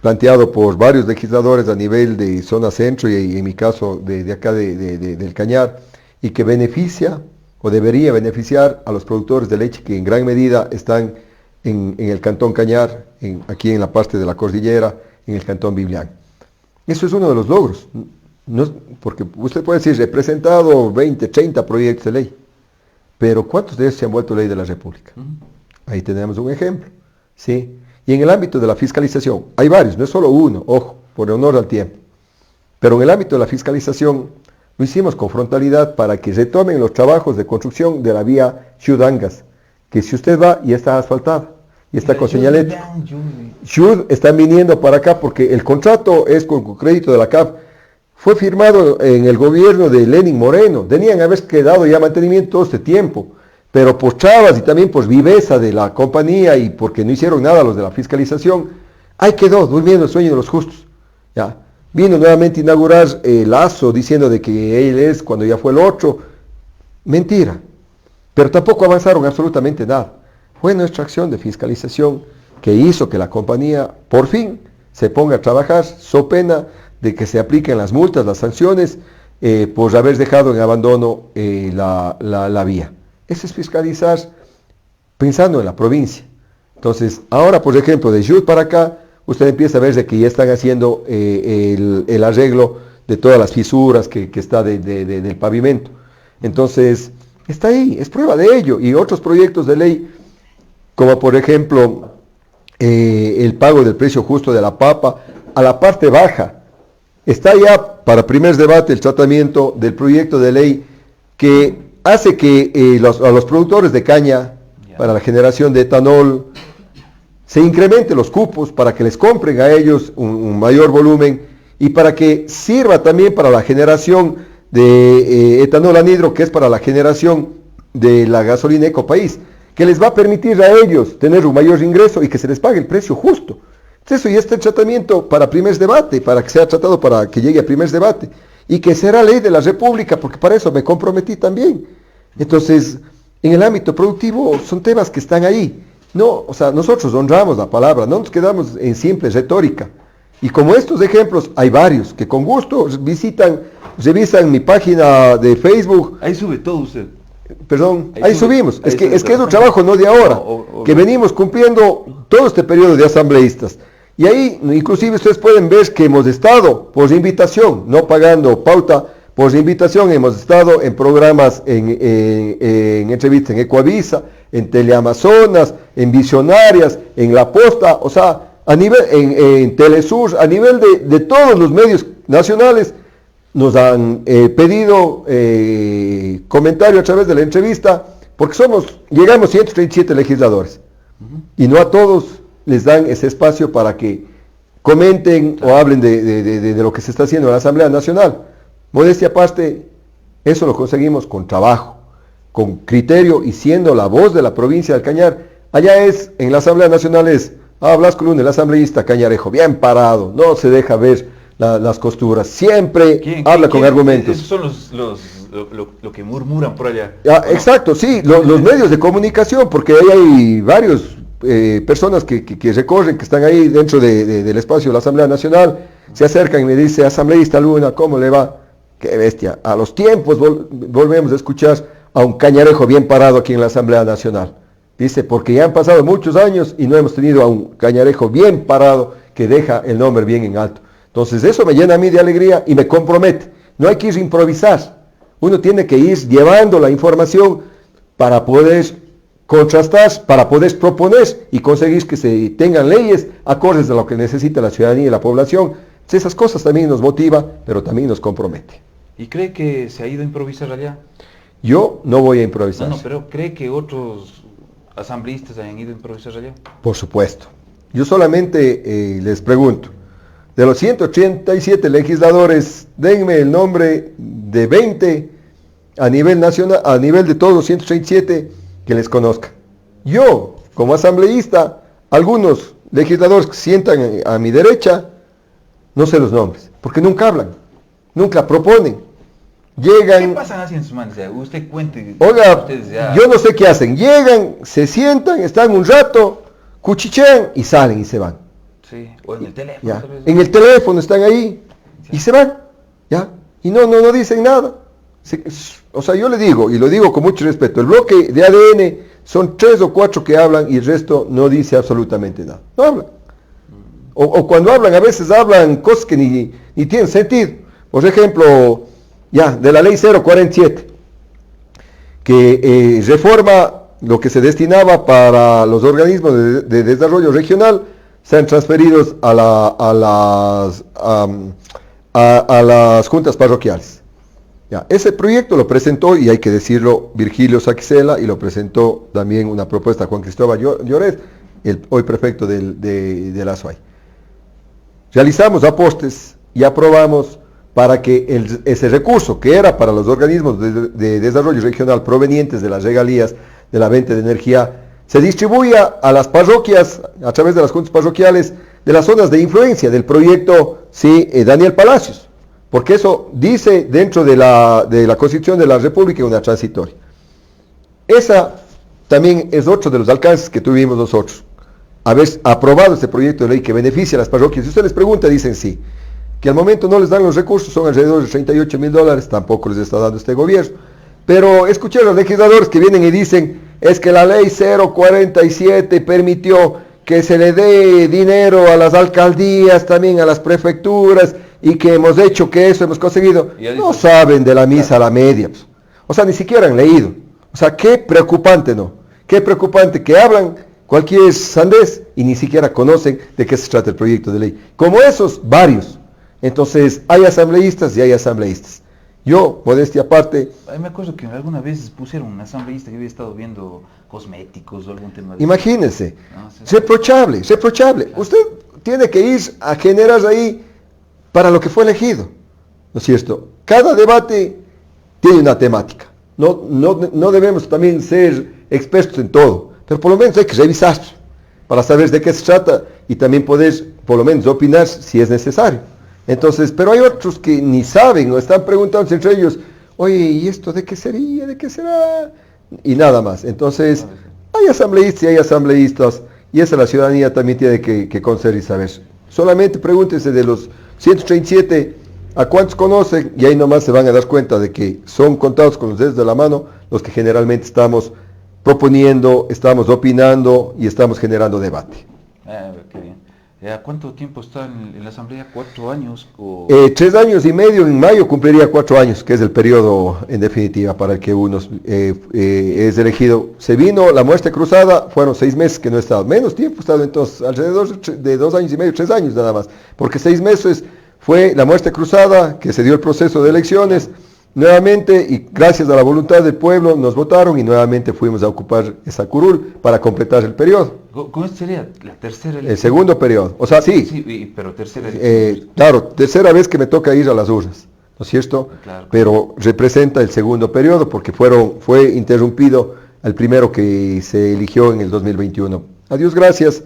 planteado por varios legisladores a nivel de zona centro y en mi caso de acá del Cañar, y que beneficia o debería beneficiar a los productores de leche que en gran medida están en el Cantón Cañar, aquí en la parte de la cordillera, en el Cantón Biblián. Eso es uno de los logros, porque usted puede decir, he presentado 20, 30 proyectos de ley, pero ¿cuántos de esos se han vuelto ley de la República? Ahí tenemos un ejemplo, ¿sí? Y en el ámbito de la fiscalización, hay varios, no es solo uno, ojo, por honor al tiempo, pero en el ámbito de la fiscalización lo hicimos con frontalidad para que retomen los trabajos de construcción de la vía Xudangas, que si usted va ya está asfaltada, y está con señalético. Están viniendo para acá porque el contrato es con crédito de la CAF. fue firmado en el gobierno de Lenín Moreno. Tenían haber quedado ya mantenimiento todo este tiempo, pero por chavas y también por viveza de la compañía y porque no hicieron nada los de la fiscalización, ahí quedó durmiendo el sueño de los justos. Ya. Vino nuevamente a inaugurar Lazo diciendo de que él es cuando ya fue el 8. Mentira. Pero tampoco avanzaron absolutamente nada. Fue nuestra acción de fiscalización que hizo que la compañía por fin se ponga a trabajar, so pena de que se apliquen las multas, las sanciones, por haber dejado en abandono la vía. Eso es fiscalizar pensando en la provincia. Entonces, ahora, por ejemplo, de Chubut para acá, usted empieza a ver de que ya están haciendo el arreglo de todas las fisuras que está del pavimento. Entonces, está ahí, es prueba de ello. Y otros proyectos de ley, como por ejemplo, el pago del precio justo de la papa a la parte baja. Está ya para primer debate el tratamiento del proyecto de ley que hace que a los productores de caña para la generación de etanol se incrementen los cupos para que les compren a ellos un mayor volumen y para que sirva también para la generación de etanol anhidro, que es para la generación de la gasolina Ecopaís, que les va a permitir a ellos tener un mayor ingreso y que se les pague el precio justo. Entonces, eso ya está en tratamiento para primer debate, para que sea tratado para que llegue a primer debate y que será ley de la República, porque para eso me comprometí también. Entonces, en el ámbito productivo son temas que están ahí. No, o sea, nosotros honramos la palabra, no nos quedamos en simple retórica. Y como estos ejemplos, hay varios que con gusto revisan mi página de Facebook. Ahí sube todo usted. Perdón, ahí subimos. Es que es un trabajo no de ahora, que venimos cumpliendo todo este periodo de asambleístas. Y ahí, inclusive, ustedes pueden ver que hemos estado, por invitación, no pagando pauta, por invitación hemos estado en programas, en entrevistas en Ecoavisa, en Teleamazonas, en Visionarias, en La Posta, o sea, a nivel, en Telesur, a nivel de todos los medios nacionales, nos han pedido comentario a través de la entrevista, porque llegamos 137 legisladores, y no a todos les dan ese espacio para que comenten o hablen de lo que se está haciendo en la Asamblea Nacional. Modestia aparte, eso lo conseguimos con trabajo, con criterio y siendo la voz de la provincia del Cañar. Allá en la Asamblea Nacional Blasco Luna, el asambleísta cañarejo, bien parado, no se deja ver las costuras, siempre habla con argumentos. Esos son lo que murmuran por allá. Exacto, sí, los medios de comunicación, porque ahí hay varios personas que recorren, que están ahí dentro del espacio de la Asamblea Nacional, se acercan y me dice, asambleísta Luna, ¿cómo le va? Qué bestia. A los tiempos volvemos a escuchar a un cañarejo bien parado aquí en la Asamblea Nacional. Dice, porque ya han pasado muchos años y no hemos tenido a un cañarejo bien parado que deja el nombre bien en alto. Entonces eso me llena a mí de alegría y me compromete. No hay que ir a improvisar. Uno tiene que ir llevando la información para poder contrastar, para poder proponer y conseguir que se tengan leyes acordes a lo que necesita la ciudadanía y la población. Entonces, esas cosas también nos motiva, pero también nos compromete. ¿Y cree que se ha ido a improvisar allá? Yo no voy a improvisar. No, pero ¿cree que otros asambleístas hayan ido a improvisar allá? Por supuesto. Yo solamente les pregunto, de los 187 legisladores, denme el nombre de 20 a nivel nacional, a nivel de todos los 137 que les conozca. Yo, como asambleísta, algunos legisladores que sientan a mi derecha, no sé los nombres, porque nunca hablan, nunca proponen. Llegan. ¿Qué pasan así en sus manos? Usted cuente. Oiga, yo no sé qué hacen. Llegan, se sientan, están un rato, cuchichean y salen y se van. Sí, o en el teléfono. Ya. En el teléfono están ahí, sí, y se van. ¿Ya? Y no dicen nada. O sea, yo le digo, y lo digo con mucho respeto, el bloque de ADN son 3 o 4 que hablan y el resto no dice absolutamente nada. No hablan. O cuando hablan, a veces hablan cosas que ni tienen sentido. Por ejemplo, de la ley 047, que reforma lo que se destinaba para los organismos de desarrollo regional, sean transferidos a las juntas parroquiales. Ese proyecto lo presentó, y hay que decirlo, Virgilio Saquicela, y lo presentó también una propuesta Juan Cristóbal Lloret, el hoy prefecto de la SUAY. Realizamos apostes y aprobamos para que ese recurso que era para los organismos de desarrollo regional provenientes de las regalías de la venta de energía se distribuya a las parroquias a través de las juntas parroquiales de las zonas de influencia del proyecto Daniel Palacios, porque eso dice dentro de la Constitución de la República una transitoria. Esa también es otro de los alcances que tuvimos nosotros, haber aprobado este proyecto de ley que beneficia a las parroquias. Si usted les pregunta, dicen sí, que al momento no les dan los recursos, son alrededor de $38,000, tampoco les está dando este gobierno, pero escuché a los legisladores que vienen y dicen, es que la ley 047 permitió que se le dé dinero a las alcaldías, también a las prefecturas, y que hemos hecho que eso hemos conseguido. No saben de la misa a la media, pues. O sea, ni siquiera han leído. O sea, qué preocupante, ¿no? Qué preocupante que hablan cualquier sandez y ni siquiera conocen de qué se trata el proyecto de ley. Como esos, varios. Entonces, hay asambleístas y hay asambleístas. Yo, modestia aparte... Me acuerdo que alguna vez pusieron un asambleísta que había estado viendo cosméticos o algún tema de... Imagínense, reprochable. Usted tiene que ir a generar ahí para lo que fue elegido, ¿no es cierto? Cada debate tiene una temática. No debemos también ser expertos en todo, pero por lo menos hay que revisar para saber de qué se trata y también poder, por lo menos, opinar si es necesario. Entonces, pero hay otros que ni saben o están preguntándose entre ellos, oye, ¿y esto de qué sería? ¿De qué será? Y nada más. Entonces, hay asambleístas y hay asambleístas, y esa la ciudadanía también tiene que conocer y saber. Solamente pregúntense de los 137 a cuántos conocen, y ahí nomás se van a dar cuenta de que son contados con los dedos de la mano los que generalmente estamos proponiendo, estamos opinando y estamos generando debate. Qué bien. ¿Cuánto tiempo está en la Asamblea? ¿4 años? 3 años y medio, en mayo cumpliría 4 años, que es el periodo en definitiva para el que uno es elegido. Se vino la muestra cruzada, fueron 6 meses que no he estado, menos tiempo he estado entonces, alrededor de 2 años y medio, 3 años nada más, porque 6 meses fue la muestra cruzada, que se dio el proceso de elecciones, nuevamente, y gracias a la voluntad del pueblo nos votaron y nuevamente fuimos a ocupar esa curul para completar el periodo. ¿Cómo sería la tercera elección? El segundo periodo, o sea, sí. Pero tercera elección. Claro, tercera vez que me toca ir a las urnas, ¿no es cierto? Claro. Pero representa el segundo periodo porque fue interrumpido el primero que se eligió en el 2021. A Dios gracias,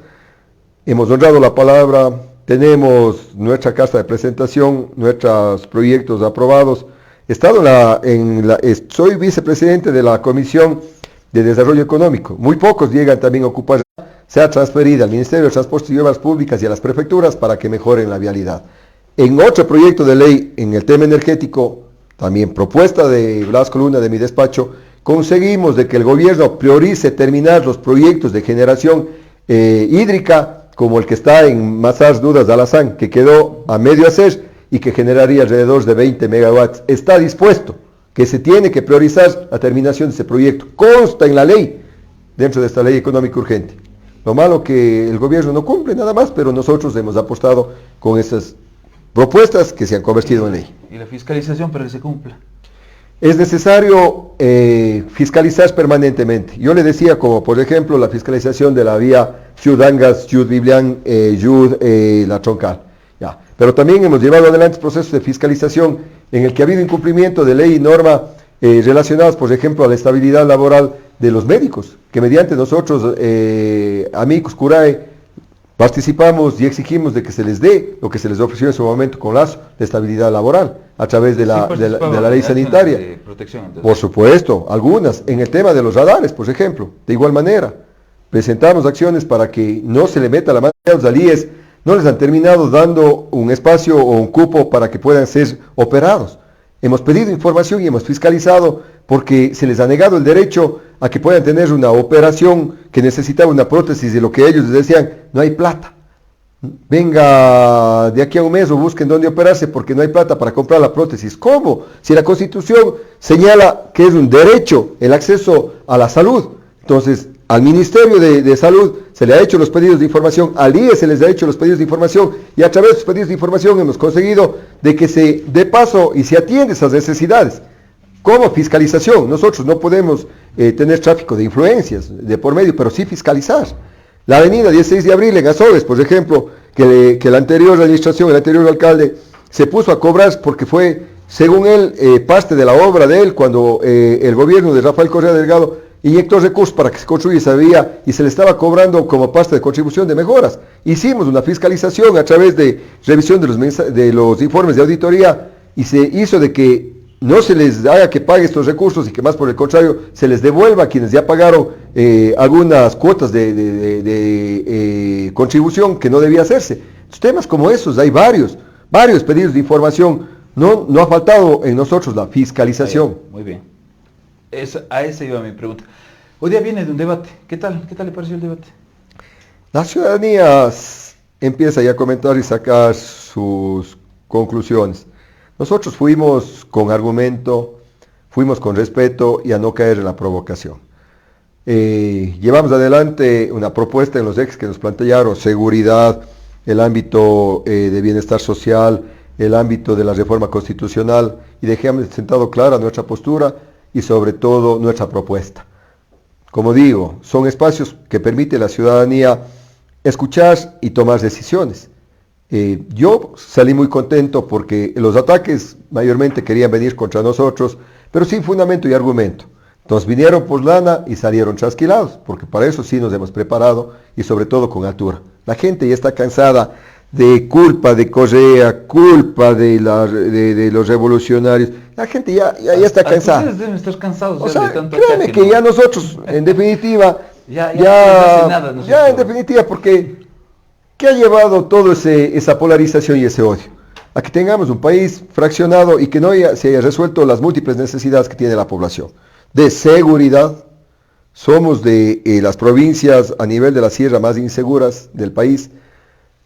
hemos honrado la palabra, tenemos nuestra carta de presentación, nuestros proyectos aprobados. Soy vicepresidente de la Comisión de Desarrollo Económico. Muy pocos llegan también a ocupar. Se ha transferido al Ministerio de Transportes y Obras Públicas y a las prefecturas para que mejoren la vialidad. En otro proyecto de ley, en el tema energético, también propuesta de Blasco Luna de mi despacho, conseguimos de que el gobierno priorice terminar los proyectos de generación hídrica, como el que está en Mazars Dudas de Alazán, que quedó a medio hacer y que generaría alrededor de 20 megawatts. Está dispuesto que se tiene que priorizar la terminación de ese proyecto. Consta en la ley, dentro de esta ley económica urgente. Lo malo que el gobierno no cumple nada más, pero nosotros hemos apostado con esas propuestas que se han convertido en ley. ¿Y la fiscalización para que se cumpla? Es necesario fiscalizar permanentemente. Yo le decía, como por ejemplo la fiscalización de la vía Ciudangas, Ciud Biblián, La Troncal. Ya. Pero también hemos llevado adelante procesos de fiscalización en el que ha habido incumplimiento de ley y norma relacionadas, por ejemplo, a la estabilidad laboral de los médicos, que mediante nosotros, amigos Curae, participamos y exigimos de que se les dé lo que se les ofreció en su momento con lazo de estabilidad laboral a través de la ley sanitaria. De protección, entonces. Por supuesto, algunas. En el tema de los radares, por ejemplo, de igual manera, presentamos acciones para que no se le meta la mano a los alíes. No les han terminado dando un espacio o un cupo para que puedan ser operados. Hemos pedido información y hemos fiscalizado porque se les ha negado el derecho a que puedan tener una operación que necesitaba una prótesis de lo que ellos les decían, no hay plata. Venga de aquí a un mes o busquen dónde operarse porque no hay plata para comprar la prótesis. ¿Cómo? Si la Constitución señala que es un derecho el acceso a la salud. Entonces, al Ministerio de Salud se le ha hecho los pedidos de información, al IE se les ha hecho los pedidos de información y a través de los pedidos de información hemos conseguido de que se dé paso y se atiende esas necesidades. Como fiscalización, nosotros no podemos tener tráfico de influencias de por medio, pero sí fiscalizar. La avenida 16 de abril en Azores, por ejemplo, que la anterior administración, el anterior alcalde se puso a cobrar porque fue, según él, parte de la obra de él, cuando el gobierno de Rafael Correa Delgado inyectó recursos para que se construya esa vía y se le estaba cobrando como parte de contribución de mejoras. Hicimos una fiscalización a través de revisión de los informes de auditoría y se hizo de que no se les haga que pague estos recursos y que más por el contrario se les devuelva a quienes ya pagaron algunas cuotas de contribución que no debía hacerse. Temas como esos, hay varios pedidos de información. No ha faltado en nosotros la fiscalización. Muy bien. A esa iba mi pregunta. Hoy día viene de un debate. ¿Qué tal le pareció el debate? La ciudadanía empieza ya a comentar y sacar sus conclusiones. Nosotros fuimos con argumento, fuimos con respeto y a no caer en la provocación. Llevamos adelante una propuesta en los ejes que nos plantearon: seguridad, el ámbito de bienestar social, el ámbito de la reforma constitucional, y dejamos sentado clara nuestra postura y sobre todo nuestra propuesta. Como digo, son espacios que permite a la ciudadanía escuchar y tomar decisiones. Yo salí muy contento porque los ataques mayormente querían venir contra nosotros, pero sin fundamento y argumento. Nos vinieron por lana y salieron trasquilados, porque para eso sí nos hemos preparado y sobre todo con altura. La gente ya está cansada de culpa de Correa, culpa de los revolucionarios. La gente ya está cansada. Ustedes deben estar cansados. O sea, de tanto créanme ataque, que ¿no? ya nosotros, en definitiva, no hace nada, ¿no es ya en cierto? definitiva, porque ¿qué ha llevado toda esa polarización y ese odio? A que tengamos un país fraccionado y que no se haya resuelto las múltiples necesidades que tiene la población. De seguridad, somos de las provincias a nivel de la sierra más inseguras del país.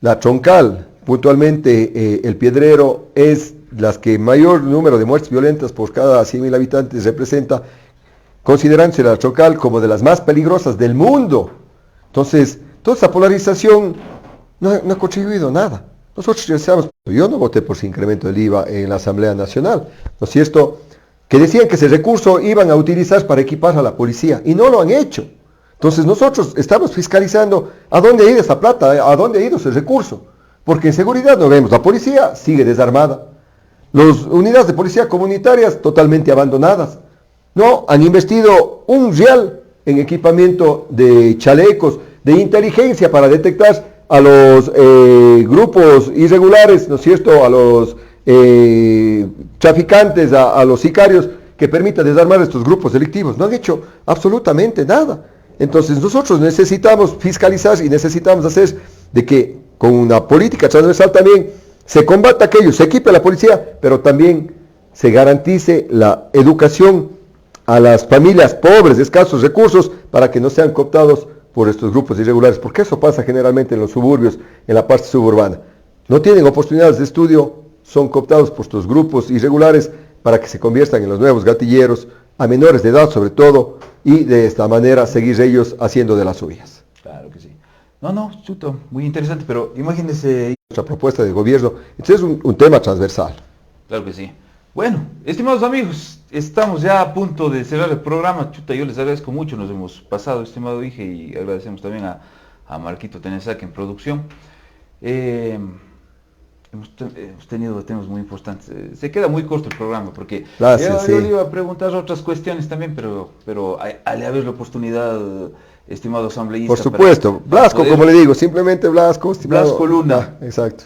La Troncal, puntualmente el Piedrero, es las que mayor número de muertes violentas por cada 100.000 habitantes representa, considerándose la Troncal como de las más peligrosas del mundo. Entonces, toda esa polarización no ha contribuido nada. Nosotros deseamos, yo no voté por ese incremento del IVA en la Asamblea Nacional, ¿no es cierto? Que decían que ese recurso iban a utilizar para equipar a la policía, y no lo han hecho. Entonces nosotros estamos fiscalizando a dónde ha ido esa plata, a dónde ha ido ese recurso, porque en seguridad no vemos, la policía sigue desarmada, las unidades de policía comunitarias totalmente abandonadas, no han investido un real en equipamiento de chalecos, de inteligencia para detectar a los grupos irregulares, ¿no es cierto?, a los traficantes, a los sicarios, que permita desarmar estos grupos delictivos. No han hecho absolutamente nada. Entonces nosotros necesitamos fiscalizar y necesitamos hacer de que con una política transversal también se combata aquello, se equipe a la policía, pero también se garantice la educación a las familias pobres de escasos recursos para que no sean cooptados por estos grupos irregulares, porque eso pasa generalmente en los suburbios, en la parte suburbana. No tienen oportunidades de estudio, son cooptados por estos grupos irregulares para que se conviertan en los nuevos gatilleros, a menores de edad sobre todo, y de esta manera seguir ellos haciendo de las suyas. Claro que sí. No, chuto, muy interesante, pero imagínense. Nuestra propuesta de gobierno, entonces es un tema transversal. Claro que sí. Bueno, estimados amigos, estamos ya a punto de cerrar el programa. Chuta, yo les agradezco mucho, nos hemos pasado, estimado Inge, y agradecemos también a Marquito Tenesac en producción. Hemos tenido temas muy importantes. Se queda muy corto el programa porque Gracias, yo le iba a preguntar otras cuestiones también, pero al haber la oportunidad, estimado asambleísta. Por supuesto, Blasco, como le digo, simplemente Blasco. Blasco Luna. Exacto,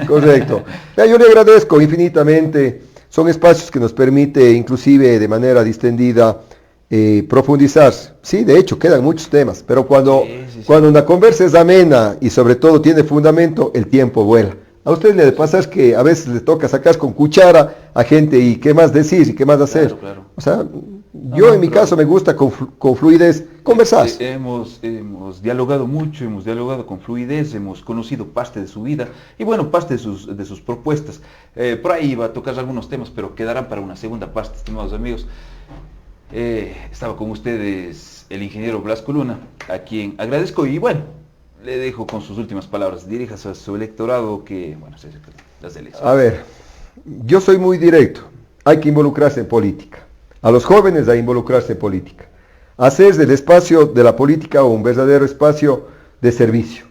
correcto. Yo le agradezco infinitamente. Son espacios que nos permite, inclusive de manera distendida, profundizar. Sí, de hecho, quedan muchos temas, pero cuando una conversa es amena y sobre todo tiene fundamento, el tiempo vuela. A usted le pasa que a veces le toca sacar con cuchara a gente y qué más decir y qué más hacer. Claro. O sea, yo en mi caso me gusta con fluidez conversar. Hemos dialogado mucho, hemos dialogado con fluidez, hemos conocido parte de su vida y bueno, parte de sus propuestas. Por ahí iba a tocar algunos temas, pero quedarán para una segunda parte, estimados amigos. Estaba con ustedes el ingeniero Blasco Luna, a quien agradezco y bueno, le dejo con sus últimas palabras. Diríjase a su electorado que, bueno, las elecciones. A ver, yo soy muy directo. Hay que involucrarse en política. A los jóvenes a involucrarse en política. Hacer del espacio de la política un verdadero espacio de servicio.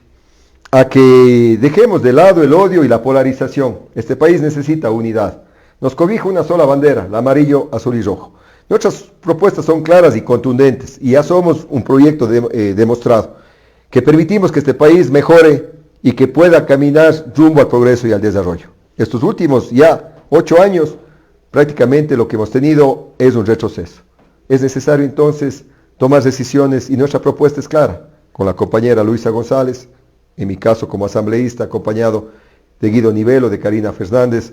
a que dejemos de lado el odio y la polarización. Este país necesita unidad. Nos cobija una sola bandera, la amarillo, azul y rojo. Nuestras propuestas son claras y contundentes y ya somos un proyecto demostrado, que permitimos que este país mejore y que pueda caminar rumbo al progreso y al desarrollo. Estos últimos ya 8 años, prácticamente lo que hemos tenido es un retroceso. Es necesario entonces tomar decisiones y nuestra propuesta es clara, con la compañera Luisa González, en mi caso como asambleísta, acompañado de Guido Nivelo, de Karina Fernández.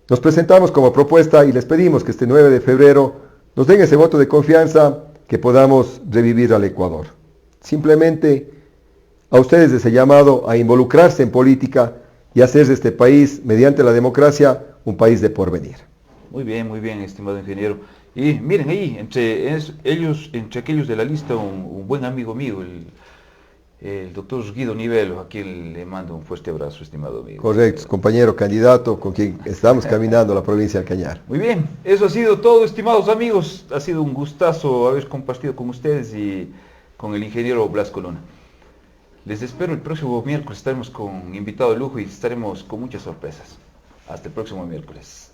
Nos presentamos como propuesta y les pedimos que este 9 de febrero nos den ese voto de confianza, que podamos revivir al Ecuador. Simplemente a ustedes ese llamado a involucrarse en política y hacer de este país, mediante la democracia, un país de porvenir. Muy bien, estimado ingeniero. Y miren ahí, entre aquellos de la lista, un buen amigo mío, el doctor Guido Nivelo, a quien le mando un fuerte abrazo, estimado amigo. Correcto, compañero candidato con quien estamos caminando a la provincia del Cañar. Muy bien, eso ha sido todo, estimados amigos. Ha sido un gustazo haber compartido con ustedes y con el ingeniero Blasco Luna. Les espero el próximo miércoles, estaremos con invitado de lujo y estaremos con muchas sorpresas. Hasta el próximo miércoles.